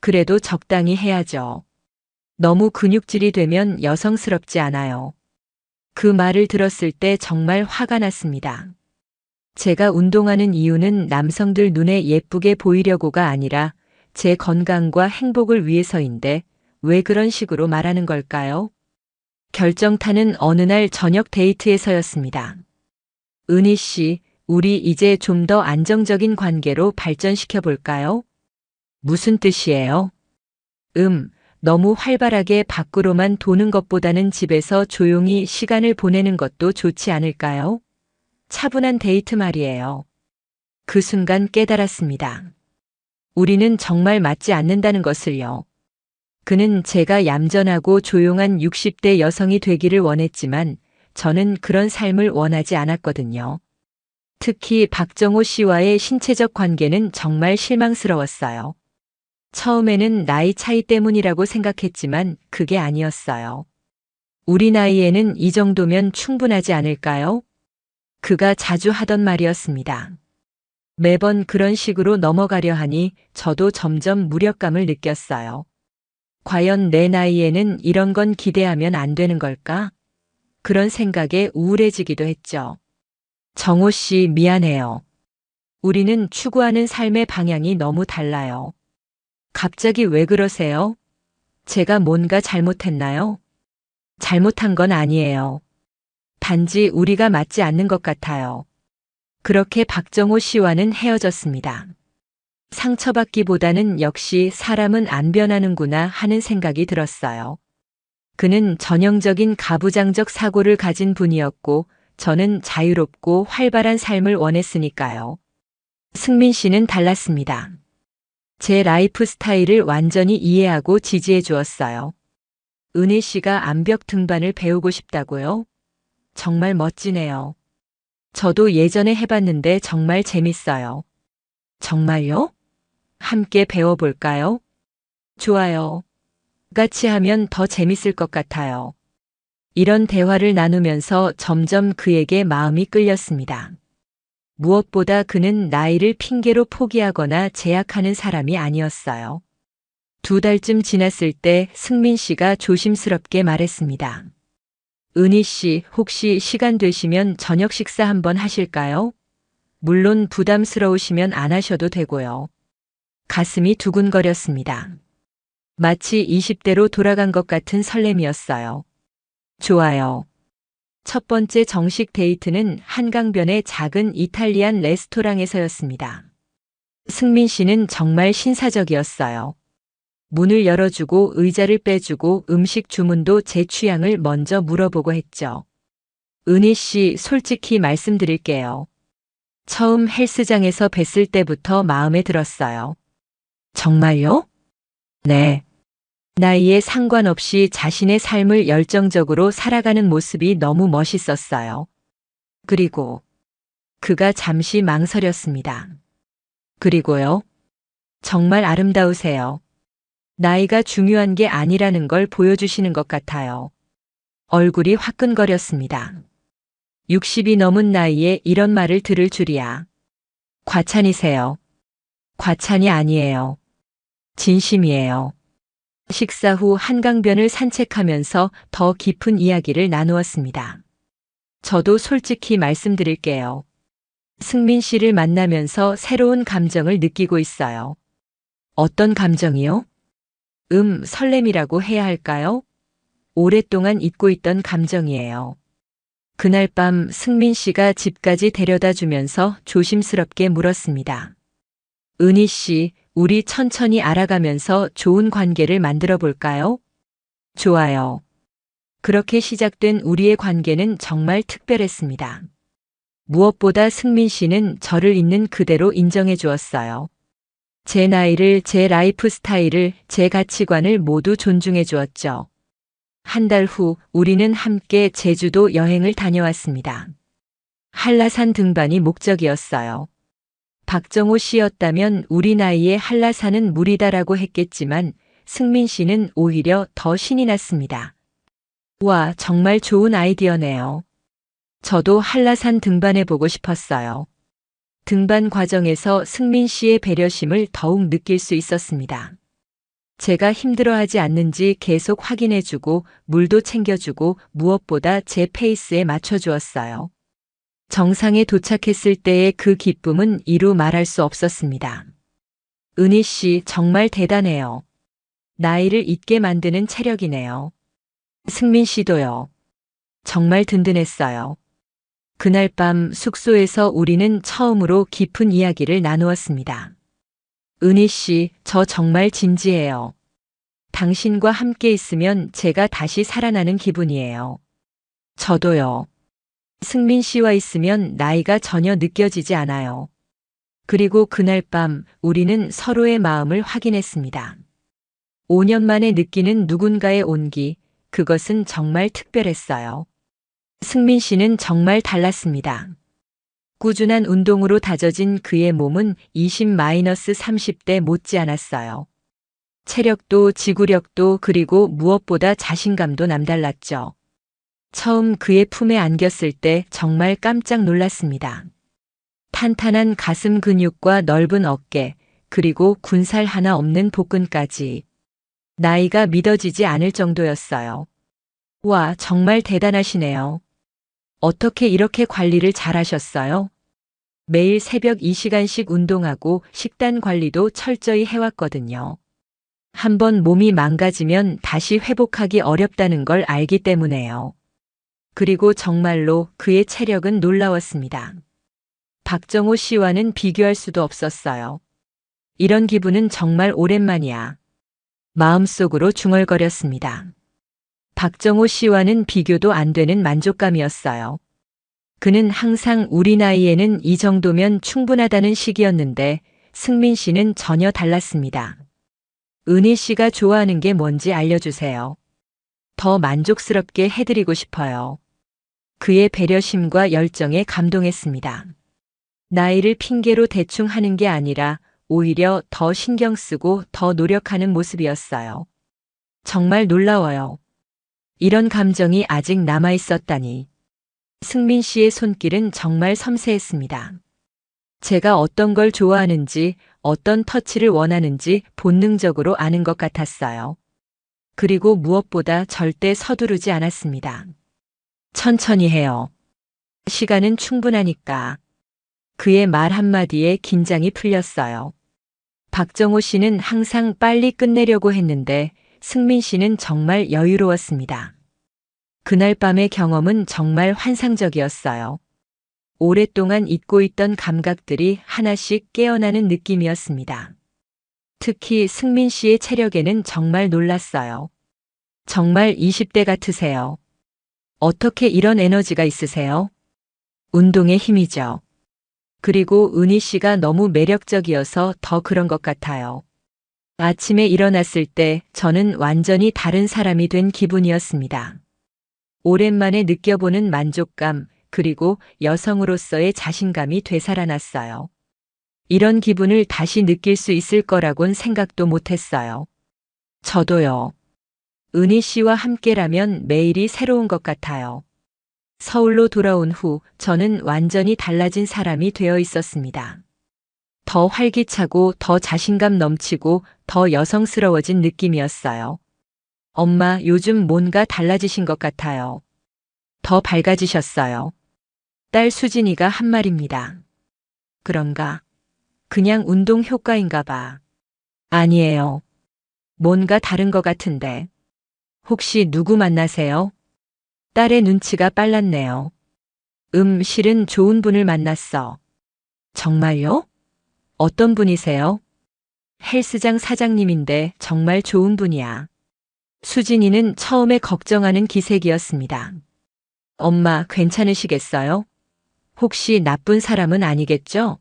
그래도 적당히 해야죠. 너무 근육질이 되면 여성스럽지 않아요. 그 말을 들었을 때 정말 화가 났습니다. 제가 운동하는 이유는 남성들 눈에 예쁘게 보이려고가 아니라 제 건강과 행복을 위해서인데 왜 그런 식으로 말하는 걸까요? 결정타는 어느 날 저녁 데이트에서였습니다. 은희 씨, 우리 이제 좀 더 안정적인 관계로 발전시켜 볼까요? 무슨 뜻이에요? 너무 활발하게 밖으로만 도는 것보다는 집에서 조용히 시간을 보내는 것도 좋지 않을까요? 차분한 데이트 말이에요. 그 순간 깨달았습니다. 우리는 정말 맞지 않는다는 것을요. 그는 제가 얌전하고 조용한 60대 여성이 되기를 원했지만 저는 그런 삶을 원하지 않았거든요. 특히 박정호 씨와의 신체적 관계는 정말 실망스러웠어요. 처음에는 나이 차이 때문이라고 생각했지만 그게 아니었어요. 우리 나이에는 이 정도면 충분하지 않을까요? 그가 자주 하던 말이었습니다. 매번 그런 식으로 넘어가려 하니 저도 점점 무력감을 느꼈어요. 과연 내 나이에는 이런 건 기대하면 안 되는 걸까? 그런 생각에 우울해지기도 했죠. 정호 씨, 미안해요. 우리는 추구하는 삶의 방향이 너무 달라요. 갑자기 왜 그러세요? 제가 뭔가 잘못했나요? 잘못한 건 아니에요. 단지 우리가 맞지 않는 것 같아요. 그렇게 박정호 씨와는 헤어졌습니다. 상처받기보다는 역시 사람은 안 변하는구나 하는 생각이 들었어요. 그는 전형적인 가부장적 사고를 가진 분이었고 저는 자유롭고 활발한 삶을 원했으니까요. 승민 씨는 달랐습니다. 제 라이프 스타일을 완전히 이해하고 지지해 주었어요. 은혜 씨가 암벽 등반을 배우고 싶다고요? 정말 멋지네요. 저도 예전에 해봤는데 정말 재밌어요. 정말요? 함께 배워볼까요? 좋아요. 같이 하면 더 재밌을 것 같아요. 이런 대화를 나누면서 점점 그에게 마음이 끌렸습니다. 무엇보다 그는 나이를 핑계로 포기하거나 제약하는 사람이 아니었어요. 2달쯤 지났을 때 승민 씨가 조심스럽게 말했습니다. 은희 씨, 혹시 시간 되시면 저녁 식사 한번 하실까요? 물론 부담스러우시면 안 하셔도 되고요. 가슴이 두근거렸습니다. 마치 20대로 돌아간 것 같은 설렘이었어요. 좋아요. 첫 번째 정식 데이트는 한강변의 작은 이탈리안 레스토랑에서였습니다. 승민 씨는 정말 신사적이었어요. 문을 열어주고 의자를 빼주고 음식 주문도 제 취향을 먼저 물어보고 했죠. 은희 씨, 솔직히 말씀드릴게요. 처음 헬스장에서 뵀을 때부터 마음에 들었어요. 정말요? 네. 나이에 상관없이 자신의 삶을 열정적으로 살아가는 모습이 너무 멋있었어요. 그리고 그가 잠시 망설였습니다. 그리고요? 정말 아름다우세요. 나이가 중요한 게 아니라는 걸 보여주시는 것 같아요. 얼굴이 화끈거렸습니다. 60이 넘은 나이에 이런 말을 들을 줄이야. 과찬이세요. 과찬이 아니에요. 진심이에요. 식사 후 한강변을 산책하면서 더 깊은 이야기를 나누었습니다. 저도 솔직히 말씀드릴게요. 승민 씨를 만나면서 새로운 감정을 느끼고 있어요. 어떤 감정이요? 설렘이라고 해야 할까요? 오랫동안 잊고 있던 감정이에요. 그날 밤 승민 씨가 집까지 데려다 주면서 조심스럽게 물었습니다. 은희 씨, 우리 천천히 알아가면서 좋은 관계를 만들어 볼까요? 좋아요. 그렇게 시작된 우리의 관계는 정말 특별했습니다. 무엇보다 승민 씨는 저를 있는 그대로 인정해 주었어요. 제 나이를, 제 라이프 스타일을, 제 가치관을 모두 존중해 주었죠. 한 달 후 우리는 함께 제주도 여행을 다녀왔습니다. 한라산 등반이 목적이었어요. 박정호 씨였다면 우리 나이에 한라산은 무리다라고 했겠지만 승민 씨는 오히려 더 신이 났습니다. 와, 정말 좋은 아이디어네요. 저도 한라산 등반해보고 싶었어요. 등반 과정에서 승민 씨의 배려심을 더욱 느낄 수 있었습니다. 제가 힘들어하지 않는지 계속 확인해주고 물도 챙겨주고 무엇보다 제 페이스에 맞춰주었어요. 정상에 도착했을 때의 그 기쁨은 이루 말할 수 없었습니다. 은희 씨 정말 대단해요. 나이를 잊게 만드는 체력이네요. 승민 씨도요. 정말 든든했어요. 그날 밤 숙소에서 우리는 처음으로 깊은 이야기를 나누었습니다. 은희 씨, 저 정말 진지해요. 당신과 함께 있으면 제가 다시 살아나는 기분이에요. 저도요. 승민 씨와 있으면 나이가 전혀 느껴지지 않아요. 그리고 그날 밤 우리는 서로의 마음을 확인했습니다. 5년 만에 느끼는 누군가의 온기, 그것은 정말 특별했어요. 승민 씨는 정말 달랐습니다. 꾸준한 운동으로 다져진 그의 몸은 20-30대 못지않았어요. 체력도 지구력도 그리고 무엇보다 자신감도 남달랐죠. 처음 그의 품에 안겼을 때 정말 깜짝 놀랐습니다. 탄탄한 가슴 근육과 넓은 어깨, 그리고 군살 하나 없는 복근까지. 나이가 믿어지지 않을 정도였어요. 와, 정말 대단하시네요. 어떻게 이렇게 관리를 잘하셨어요? 매일 새벽 2시간씩 운동하고 식단 관리도 철저히 해왔거든요. 한번 몸이 망가지면 다시 회복하기 어렵다는 걸 알기 때문에요. 그리고 정말로 그의 체력은 놀라웠습니다. 박정호 씨와는 비교할 수도 없었어요. 이런 기분은 정말 오랜만이야. 마음속으로 중얼거렸습니다. 박정호 씨와는 비교도 안 되는 만족감이었어요. 그는 항상 우리 나이에는 이 정도면 충분하다는 식이었는데 승민 씨는 전혀 달랐습니다. 은희 씨가 좋아하는 게 뭔지 알려주세요. 더 만족스럽게 해드리고 싶어요. 그의 배려심과 열정에 감동했습니다. 나이를 핑계로 대충 하는 게 아니라 오히려 더 신경 쓰고 더 노력하는 모습이었어요. 정말 놀라워요. 이런 감정이 아직 남아 있었다니. 승민 씨의 손길은 정말 섬세했습니다. 제가 어떤 걸 좋아하는지, 어떤 터치를 원하는지 본능적으로 아는 것 같았어요. 그리고 무엇보다 절대 서두르지 않았습니다. 천천히 해요. 시간은 충분하니까. 그의 말 한마디에 긴장이 풀렸어요. 박정호 씨는 항상 빨리 끝내려고 했는데 승민 씨는 정말 여유로웠습니다. 그날 밤의 경험은 정말 환상적이었어요. 오랫동안 잊고 있던 감각들이 하나씩 깨어나는 느낌이었습니다. 특히 승민 씨의 체력에는 정말 놀랐어요. 정말 20대 같으세요. 어떻게 이런 에너지가 있으세요? 운동의 힘이죠. 그리고 은희 씨가 너무 매력적이어서 더 그런 것 같아요. 아침에 일어났을 때 저는 완전히 다른 사람이 된 기분이었습니다. 오랜만에 느껴보는 만족감, 그리고 여성으로서의 자신감이 되살아났어요. 이런 기분을 다시 느낄 수 있을 거라곤 생각도 못했어요. 저도요. 은희 씨와 함께라면 매일이 새로운 것 같아요. 서울로 돌아온 후 저는 완전히 달라진 사람이 되어 있었습니다. 더 활기차고 더 자신감 넘치고 더 여성스러워진 느낌이었어요. 엄마, 요즘 뭔가 달라지신 것 같아요. 더 밝아지셨어요. 딸 수진이가 한 말입니다. 그런가? 그냥 운동 효과인가 봐. 아니에요. 뭔가 다른 것 같은데. 혹시 누구 만나세요? 딸의 눈치가 빨랐네요. 실은 좋은 분을 만났어. 정말요? 어떤 분이세요? 헬스장 사장님인데 정말 좋은 분이야. 수진이는 처음에 걱정하는 기색이었습니다. 엄마, 괜찮으시겠어요? 혹시 나쁜 사람은 아니겠죠?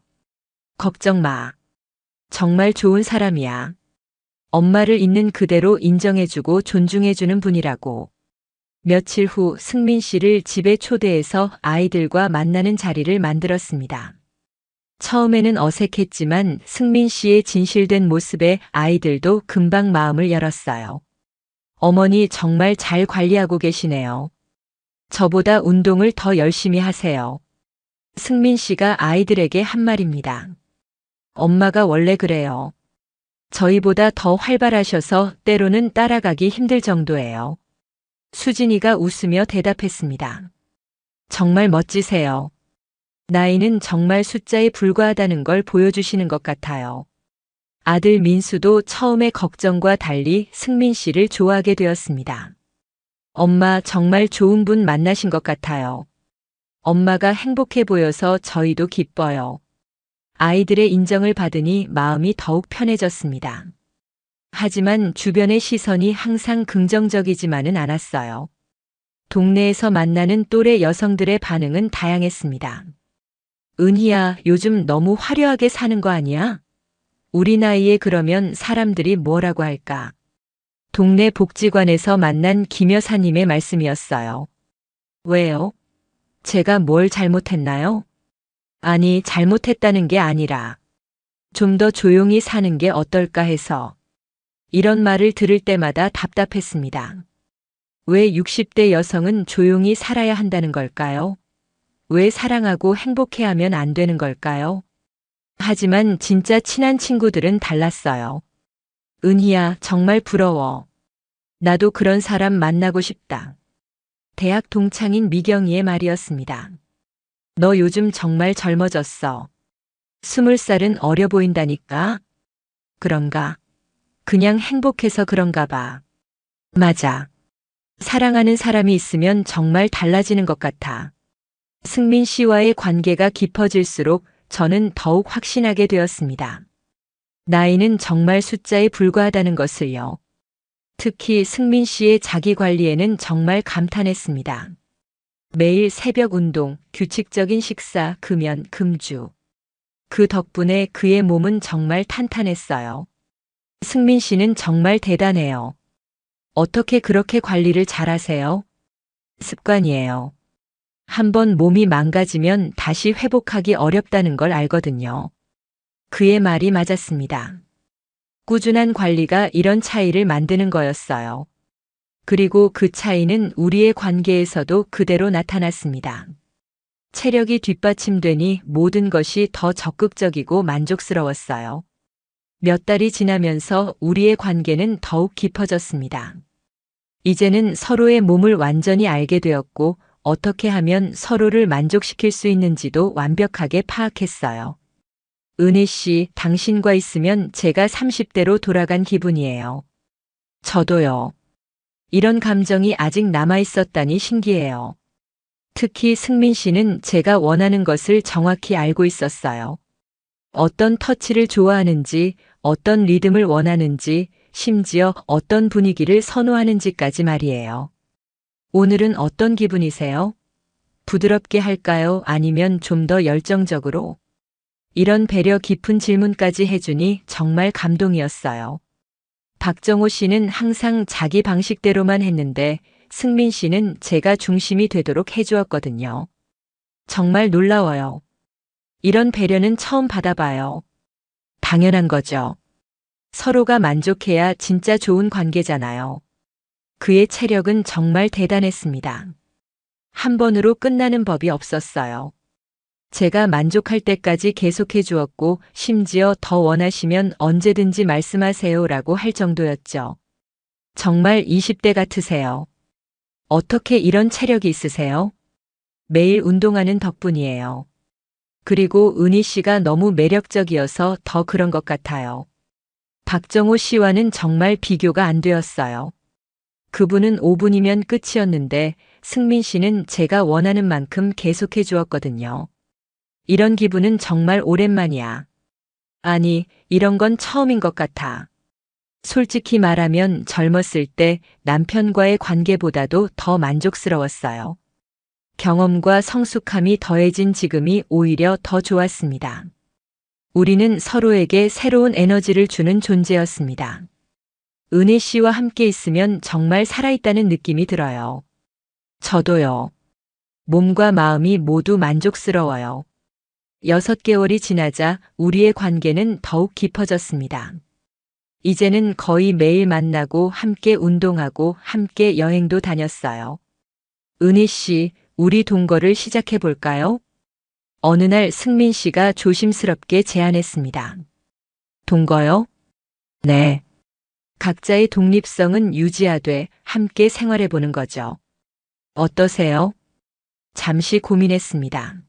걱정 마. 정말 좋은 사람이야. 엄마를 있는 그대로 인정해주고 존중해주는 분이라고. 며칠 후 승민 씨를 집에 초대해서 아이들과 만나는 자리를 만들었습니다. 처음에는 어색했지만 승민 씨의 진실된 모습에 아이들도 금방 마음을 열었어요. 어머니 정말 잘 관리하고 계시네요. 저보다 운동을 더 열심히 하세요. 승민 씨가 아이들에게 한 말입니다. 엄마가 원래 그래요. 저희보다 더 활발하셔서 때로는 따라가기 힘들 정도예요. 수진이가 웃으며 대답했습니다. 정말 멋지세요. 나이는 정말 숫자에 불과하다는 걸 보여주시는 것 같아요. 아들 민수도 처음에 걱정과 달리 승민 씨를 좋아하게 되었습니다. 엄마, 정말 좋은 분 만나신 것 같아요. 엄마가 행복해 보여서 저희도 기뻐요. 아이들의 인정을 받으니 마음이 더욱 편해졌습니다. 하지만 주변의 시선이 항상 긍정적이지만은 않았어요. 동네에서 만나는 또래 여성들의 반응은 다양했습니다. 은희야, 요즘 너무 화려하게 사는 거 아니야? 우리 나이에 그러면 사람들이 뭐라고 할까? 동네 복지관에서 만난 김 여사님의 말씀이었어요. 왜요? 제가 뭘 잘못했나요? 아니, 잘못했다는 게 아니라 좀 더 조용히 사는 게 어떨까 해서. 이런 말을 들을 때마다 답답했습니다. 왜 60대 여성은 조용히 살아야 한다는 걸까요? 왜 사랑하고 행복해하면 안 되는 걸까요? 하지만 진짜 친한 친구들은 달랐어요. 은희야, 정말 부러워. 나도 그런 사람 만나고 싶다. 대학 동창인 미경이의 말이었습니다. 너 요즘 정말 젊어졌어. 20살은 어려 보인다니까? 그런가? 그냥 행복해서 그런가 봐. 맞아. 사랑하는 사람이 있으면 정말 달라지는 것 같아. 승민 씨와의 관계가 깊어질수록 저는 더욱 확신하게 되었습니다. 나이는 정말 숫자에 불과하다는 것을요. 특히 승민 씨의 자기 관리에는 정말 감탄했습니다. 매일 새벽 운동, 규칙적인 식사, 금연, 금주. 그 덕분에 그의 몸은 정말 탄탄했어요. 승민 씨는 정말 대단해요. 어떻게 그렇게 관리를 잘하세요? 습관이에요. 한번 몸이 망가지면 다시 회복하기 어렵다는 걸 알거든요. 그의 말이 맞았습니다. 꾸준한 관리가 이런 차이를 만드는 거였어요. 그리고 그 차이는 우리의 관계에서도 그대로 나타났습니다. 체력이 뒷받침되니 모든 것이 더 적극적이고 만족스러웠어요. 몇 달이 지나면서 우리의 관계는 더욱 깊어졌습니다. 이제는 서로의 몸을 완전히 알게 되었고 어떻게 하면 서로를 만족시킬 수 있는지도 완벽하게 파악했어요. 은희 씨, 당신과 있으면 제가 30대로 돌아간 기분이에요. 저도요. 이런 감정이 아직 남아 있었다니 신기해요. 특히 승민 씨는 제가 원하는 것을 정확히 알고 있었어요. 어떤 터치를 좋아하는지, 어떤 리듬을 원하는지, 심지어 어떤 분위기를 선호하는지까지 말이에요. 오늘은 어떤 기분이세요? 부드럽게 할까요? 아니면 좀 더 열정적으로? 이런 배려 깊은 질문까지 해주니 정말 감동이었어요. 박정호 씨는 항상 자기 방식대로만 했는데 승민 씨는 제가 중심이 되도록 해주었거든요. 정말 놀라워요. 이런 배려는 처음 받아봐요. 당연한 거죠. 서로가 만족해야 진짜 좋은 관계잖아요. 그의 체력은 정말 대단했습니다. 한 번으로 끝나는 법이 없었어요. 제가 만족할 때까지 계속해 주었고 심지어 더 원하시면 언제든지 말씀하세요라고 할 정도였죠. 정말 20대 같으세요. 어떻게 이런 체력이 있으세요? 매일 운동하는 덕분이에요. 그리고 은희 씨가 너무 매력적이어서 더 그런 것 같아요. 박정호 씨와는 정말 비교가 안 되었어요. 그분은 5분이면 끝이었는데 승민 씨는 제가 원하는 만큼 계속해 주었거든요. 이런 기분은 정말 오랜만이야. 아니, 이런 건 처음인 것 같아. 솔직히 말하면 젊었을 때 남편과의 관계보다도 더 만족스러웠어요. 경험과 성숙함이 더해진 지금이 오히려 더 좋았습니다. 우리는 서로에게 새로운 에너지를 주는 존재였습니다. 은혜 씨와 함께 있으면 정말 살아있다는 느낌이 들어요. 저도요. 몸과 마음이 모두 만족스러워요. 6개월이 지나자 우리의 관계는 더욱 깊어졌습니다. 이제는 거의 매일 만나고 함께 운동하고 함께 여행도 다녔어요. 은희 씨, 우리 동거를 시작해 볼까요? 어느 날 승민 씨가 조심스럽게 제안했습니다. 동거요? 네. 각자의 독립성은 유지하되 함께 생활해 보는 거죠. 어떠세요? 잠시 고민했습니다.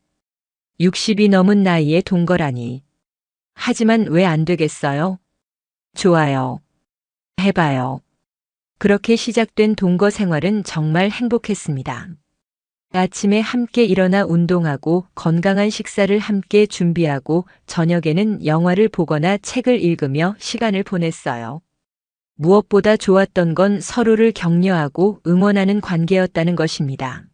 60이 넘은 나이에 동거라니. 하지만 왜 안 되겠어요? 좋아요. 해봐요. 그렇게 시작된 동거 생활은 정말 행복했습니다. 아침에 함께 일어나 운동하고 건강한 식사를 함께 준비하고 저녁에는 영화를 보거나 책을 읽으며 시간을 보냈어요. 무엇보다 좋았던 건 서로를 격려하고 응원하는 관계였다는 것입니다.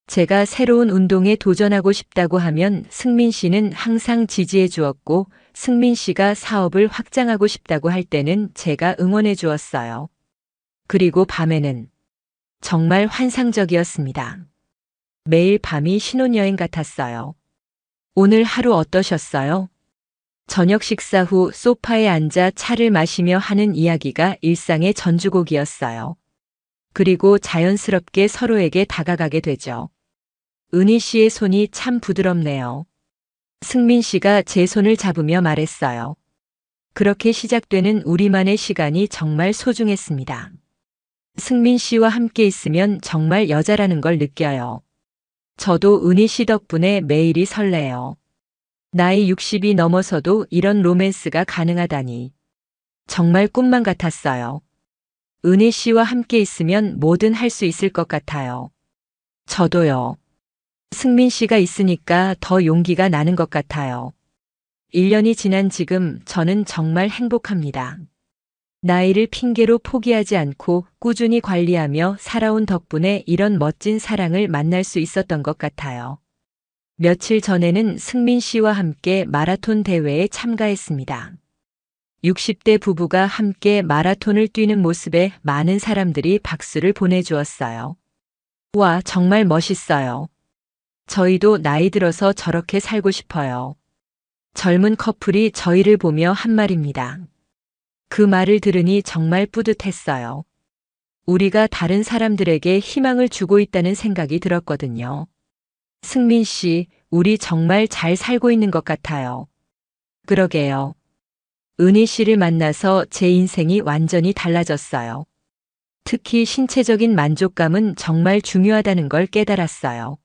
제가 새로운 운동에 도전하고 싶다고 하면 승민 씨는 항상 지지해 주었고 승민 씨가 사업을 확장하고 싶다고 할 때는 제가 응원해 주었어요. 그리고 밤에는 정말 환상적이었습니다. 매일 밤이 신혼여행 같았어요. 오늘 하루 어떠셨어요? 저녁 식사 후 소파에 앉아 차를 마시며 하는 이야기가 일상의 전주곡이었어요. 그리고 자연스럽게 서로에게 다가가게 되죠. 은희 씨의 손이 참 부드럽네요. 승민 씨가 제 손을 잡으며 말했어요. 그렇게 시작되는 우리만의 시간이 정말 소중했습니다. 승민 씨와 함께 있으면 정말 여자라는 걸 느껴요. 저도 은희 씨 덕분에 매일이 설레요. 나이 60이 넘어서도 이런 로맨스가 가능하다니. 정말 꿈만 같았어요. 은희 씨와 함께 있으면 뭐든 할 수 있을 것 같아요. 저도요. 승민 씨가 있으니까 더 용기가 나는 것 같아요. 1년이 지난 지금 저는 정말 행복합니다. 나이를 핑계로 포기하지 않고 꾸준히 관리하며 살아온 덕분에 이런 멋진 사랑을 만날 수 있었던 것 같아요. 며칠 전에는 승민 씨와 함께 마라톤 대회에 참가했습니다. 60대 부부가 함께 마라톤을 뛰는 모습에 많은 사람들이 박수를 보내주었어요. 와, 정말 멋있어요. 저희도 나이 들어서 저렇게 살고 싶어요. 젊은 커플이 저희를 보며 한 말입니다. 그 말을 들으니 정말 뿌듯했어요. 우리가 다른 사람들에게 희망을 주고 있다는 생각이 들었거든요. 승민 씨, 우리 정말 잘 살고 있는 것 같아요. 그러게요. 은희 씨를 만나서 제 인생이 완전히 달라졌어요. 특히 신체적인 만족감은 정말 중요하다는 걸 깨달았어요.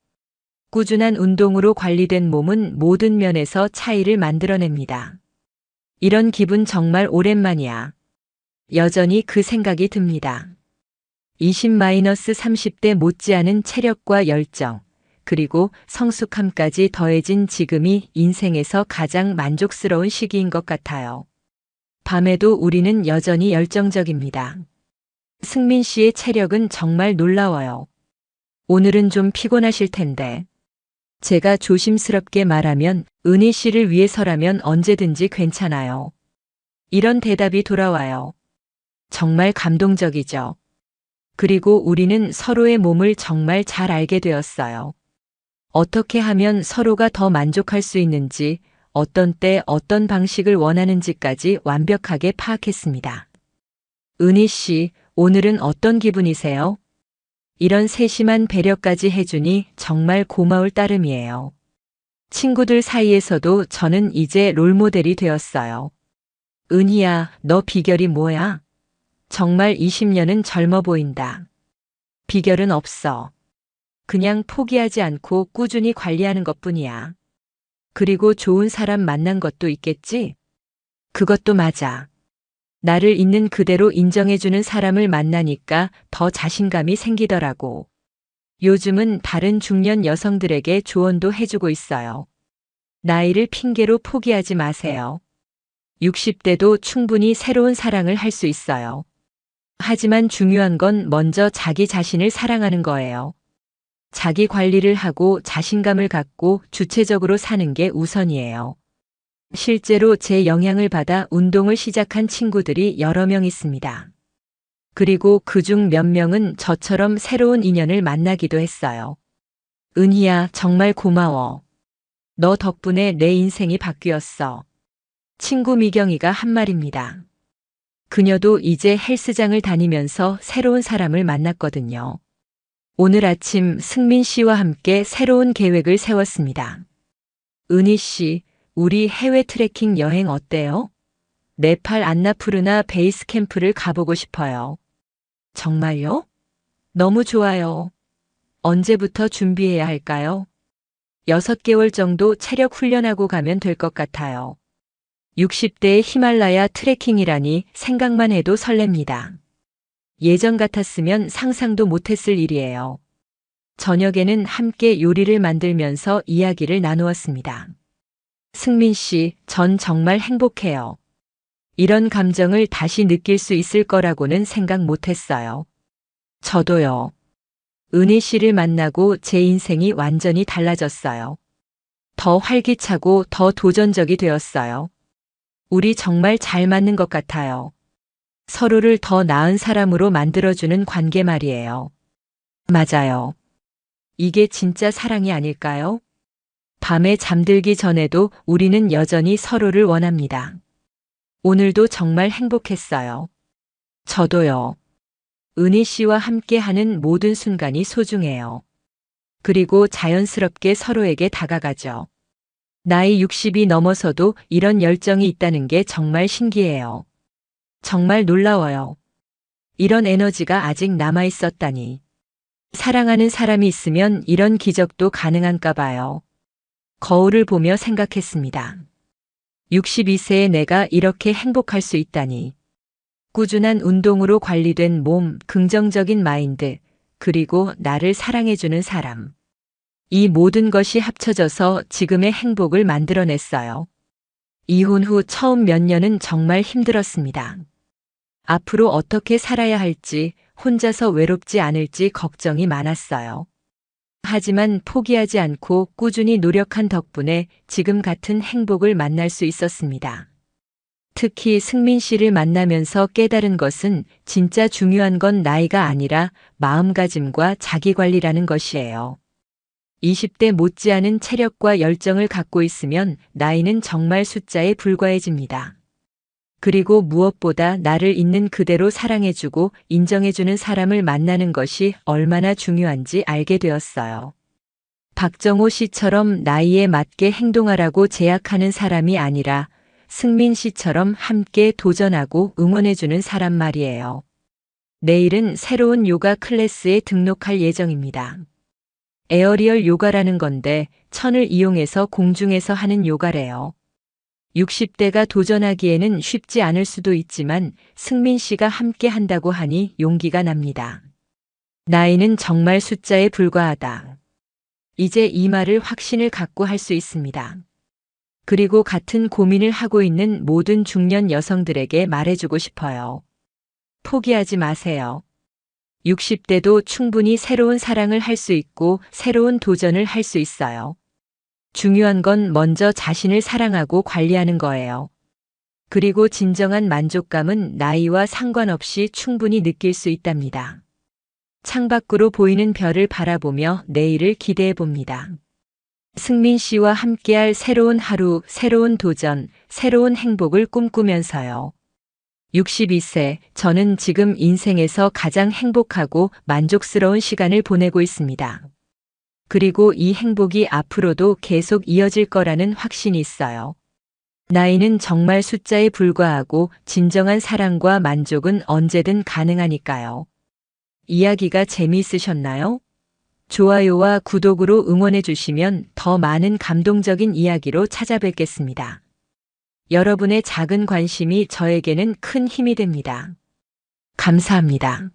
꾸준한 운동으로 관리된 몸은 모든 면에서 차이를 만들어냅니다. 이런 기분 정말 오랜만이야. 여전히 그 생각이 듭니다. 20-30대 못지않은 체력과 열정, 그리고 성숙함까지 더해진 지금이 인생에서 가장 만족스러운 시기인 것 같아요. 밤에도 우리는 여전히 열정적입니다. 승민 씨의 체력은 정말 놀라워요. 오늘은 좀 피곤하실 텐데. 제가 조심스럽게 말하면 은희 씨를 위해서라면 언제든지 괜찮아요. 이런 대답이 돌아와요. 정말 감동적이죠. 그리고 우리는 서로의 몸을 정말 잘 알게 되었어요. 어떻게 하면 서로가 더 만족할 수 있는지, 어떤 때 어떤 방식을 원하는지까지 완벽하게 파악했습니다. 은희 씨, 오늘은 어떤 기분이세요? 이런 세심한 배려까지 해주니 정말 고마울 따름이에요. 친구들 사이에서도 저는 이제 롤모델이 되었어요. 은희야, 너 비결이 뭐야? 정말 20년은 젊어 보인다. 비결은 없어. 그냥 포기하지 않고 꾸준히 관리하는 것뿐이야. 그리고 좋은 사람 만난 것도 있겠지? 그것도 맞아. 나를 있는 그대로 인정해주는 사람을 만나니까 더 자신감이 생기더라고. 요즘은 다른 중년 여성들에게 조언도 해주고 있어요. 나이를 핑계로 포기하지 마세요. 60대도 충분히 새로운 사랑을 할 수 있어요. 하지만 중요한 건 먼저 자기 자신을 사랑하는 거예요. 자기 관리를 하고 자신감을 갖고 주체적으로 사는 게 우선이에요. 실제로 제 영향을 받아 운동을 시작한 친구들이 여러 명 있습니다. 그리고 그중 몇 명은 저처럼 새로운 인연을 만나기도 했어요. 은희야, 정말 고마워. 너 덕분에 내 인생이 바뀌었어. 친구 미경이가 한 말입니다. 그녀도 이제 헬스장을 다니면서 새로운 사람을 만났거든요. 오늘 아침 승민 씨와 함께 새로운 계획을 세웠습니다. 은희 씨, 우리 해외 트레킹 여행 어때요? 네팔 안나푸르나 베이스 캠프를 가보고 싶어요. 정말요? 너무 좋아요. 언제부터 준비해야 할까요? 6개월 정도 체력 훈련하고 가면 될 것 같아요. 60대의 히말라야 트레킹이라니 생각만 해도 설렙니다. 예전 같았으면 상상도 못했을 일이에요. 저녁에는 함께 요리를 만들면서 이야기를 나누었습니다. 승민 씨, 전 정말 행복해요. 이런 감정을 다시 느낄 수 있을 거라고는 생각 못했어요. 저도요. 은희 씨를 만나고 제 인생이 완전히 달라졌어요. 더 활기차고 더 도전적이 되었어요. 우리 정말 잘 맞는 것 같아요. 서로를 더 나은 사람으로 만들어주는 관계 말이에요. 맞아요. 이게 진짜 사랑이 아닐까요? 밤에 잠들기 전에도 우리는 여전히 서로를 원합니다. 오늘도 정말 행복했어요. 저도요. 은희 씨와 함께하는 모든 순간이 소중해요. 그리고 자연스럽게 서로에게 다가가죠. 나이 60이 넘어서도 이런 열정이 있다는 게 정말 신기해요. 정말 놀라워요. 이런 에너지가 아직 남아 있었다니. 사랑하는 사람이 있으면 이런 기적도 가능한가 봐요. 거울을 보며 생각했습니다. 62세의 내가 이렇게 행복할 수 있다니. 꾸준한 운동으로 관리된 몸, 긍정적인 마인드, 그리고 나를 사랑해주는 사람. 이 모든 것이 합쳐져서 지금의 행복을 만들어냈어요. 이혼 후 처음 몇 년은 정말 힘들었습니다. 앞으로 어떻게 살아야 할지, 혼자서 외롭지 않을지 걱정이 많았어요. 하지만 포기하지 않고 꾸준히 노력한 덕분에 지금 같은 행복을 만날 수 있었습니다. 특히 승민 씨를 만나면서 깨달은 것은 진짜 중요한 건 나이가 아니라 마음가짐과 자기관리라는 것이에요. 20대 못지않은 체력과 열정을 갖고 있으면 나이는 정말 숫자에 불과해집니다. 그리고 무엇보다 나를 있는 그대로 사랑해주고 인정해주는 사람을 만나는 것이 얼마나 중요한지 알게 되었어요. 박정호 씨처럼 나이에 맞게 행동하라고 제약하는 사람이 아니라 승민 씨처럼 함께 도전하고 응원해주는 사람 말이에요. 내일은 새로운 요가 클래스에 등록할 예정입니다. 에어리얼 요가라는 건데 천을 이용해서 공중에서 하는 요가래요. 60대가 도전하기에는 쉽지 않을 수도 있지만 승민 씨가 함께 한다고 하니 용기가 납니다. 나이는 정말 숫자에 불과하다. 이제 이 말을 확신을 갖고 할 수 있습니다. 그리고 같은 고민을 하고 있는 모든 중년 여성들에게 말해주고 싶어요. 포기하지 마세요. 60대도 충분히 새로운 사랑을 할 수 있고 새로운 도전을 할 수 있어요. 중요한 건 먼저 자신을 사랑하고 관리하는 거예요. 그리고 진정한 만족감은 나이와 상관없이 충분히 느낄 수 있답니다. 창밖으로 보이는 별을 바라보며 내일을 기대해 봅니다. 승민 씨와 함께할 새로운 하루, 새로운 도전, 새로운 행복을 꿈꾸면서요. 62세, 저는 지금 인생에서 가장 행복하고 만족스러운 시간을 보내고 있습니다. 그리고 이 행복이 앞으로도 계속 이어질 거라는 확신이 있어요. 나이는 정말 숫자에 불과하고 진정한 사랑과 만족은 언제든 가능하니까요. 이야기가 재미있으셨나요? 좋아요와 구독으로 응원해 주시면 더 많은 감동적인 이야기로 찾아뵙겠습니다. 여러분의 작은 관심이 저에게는 큰 힘이 됩니다. 감사합니다.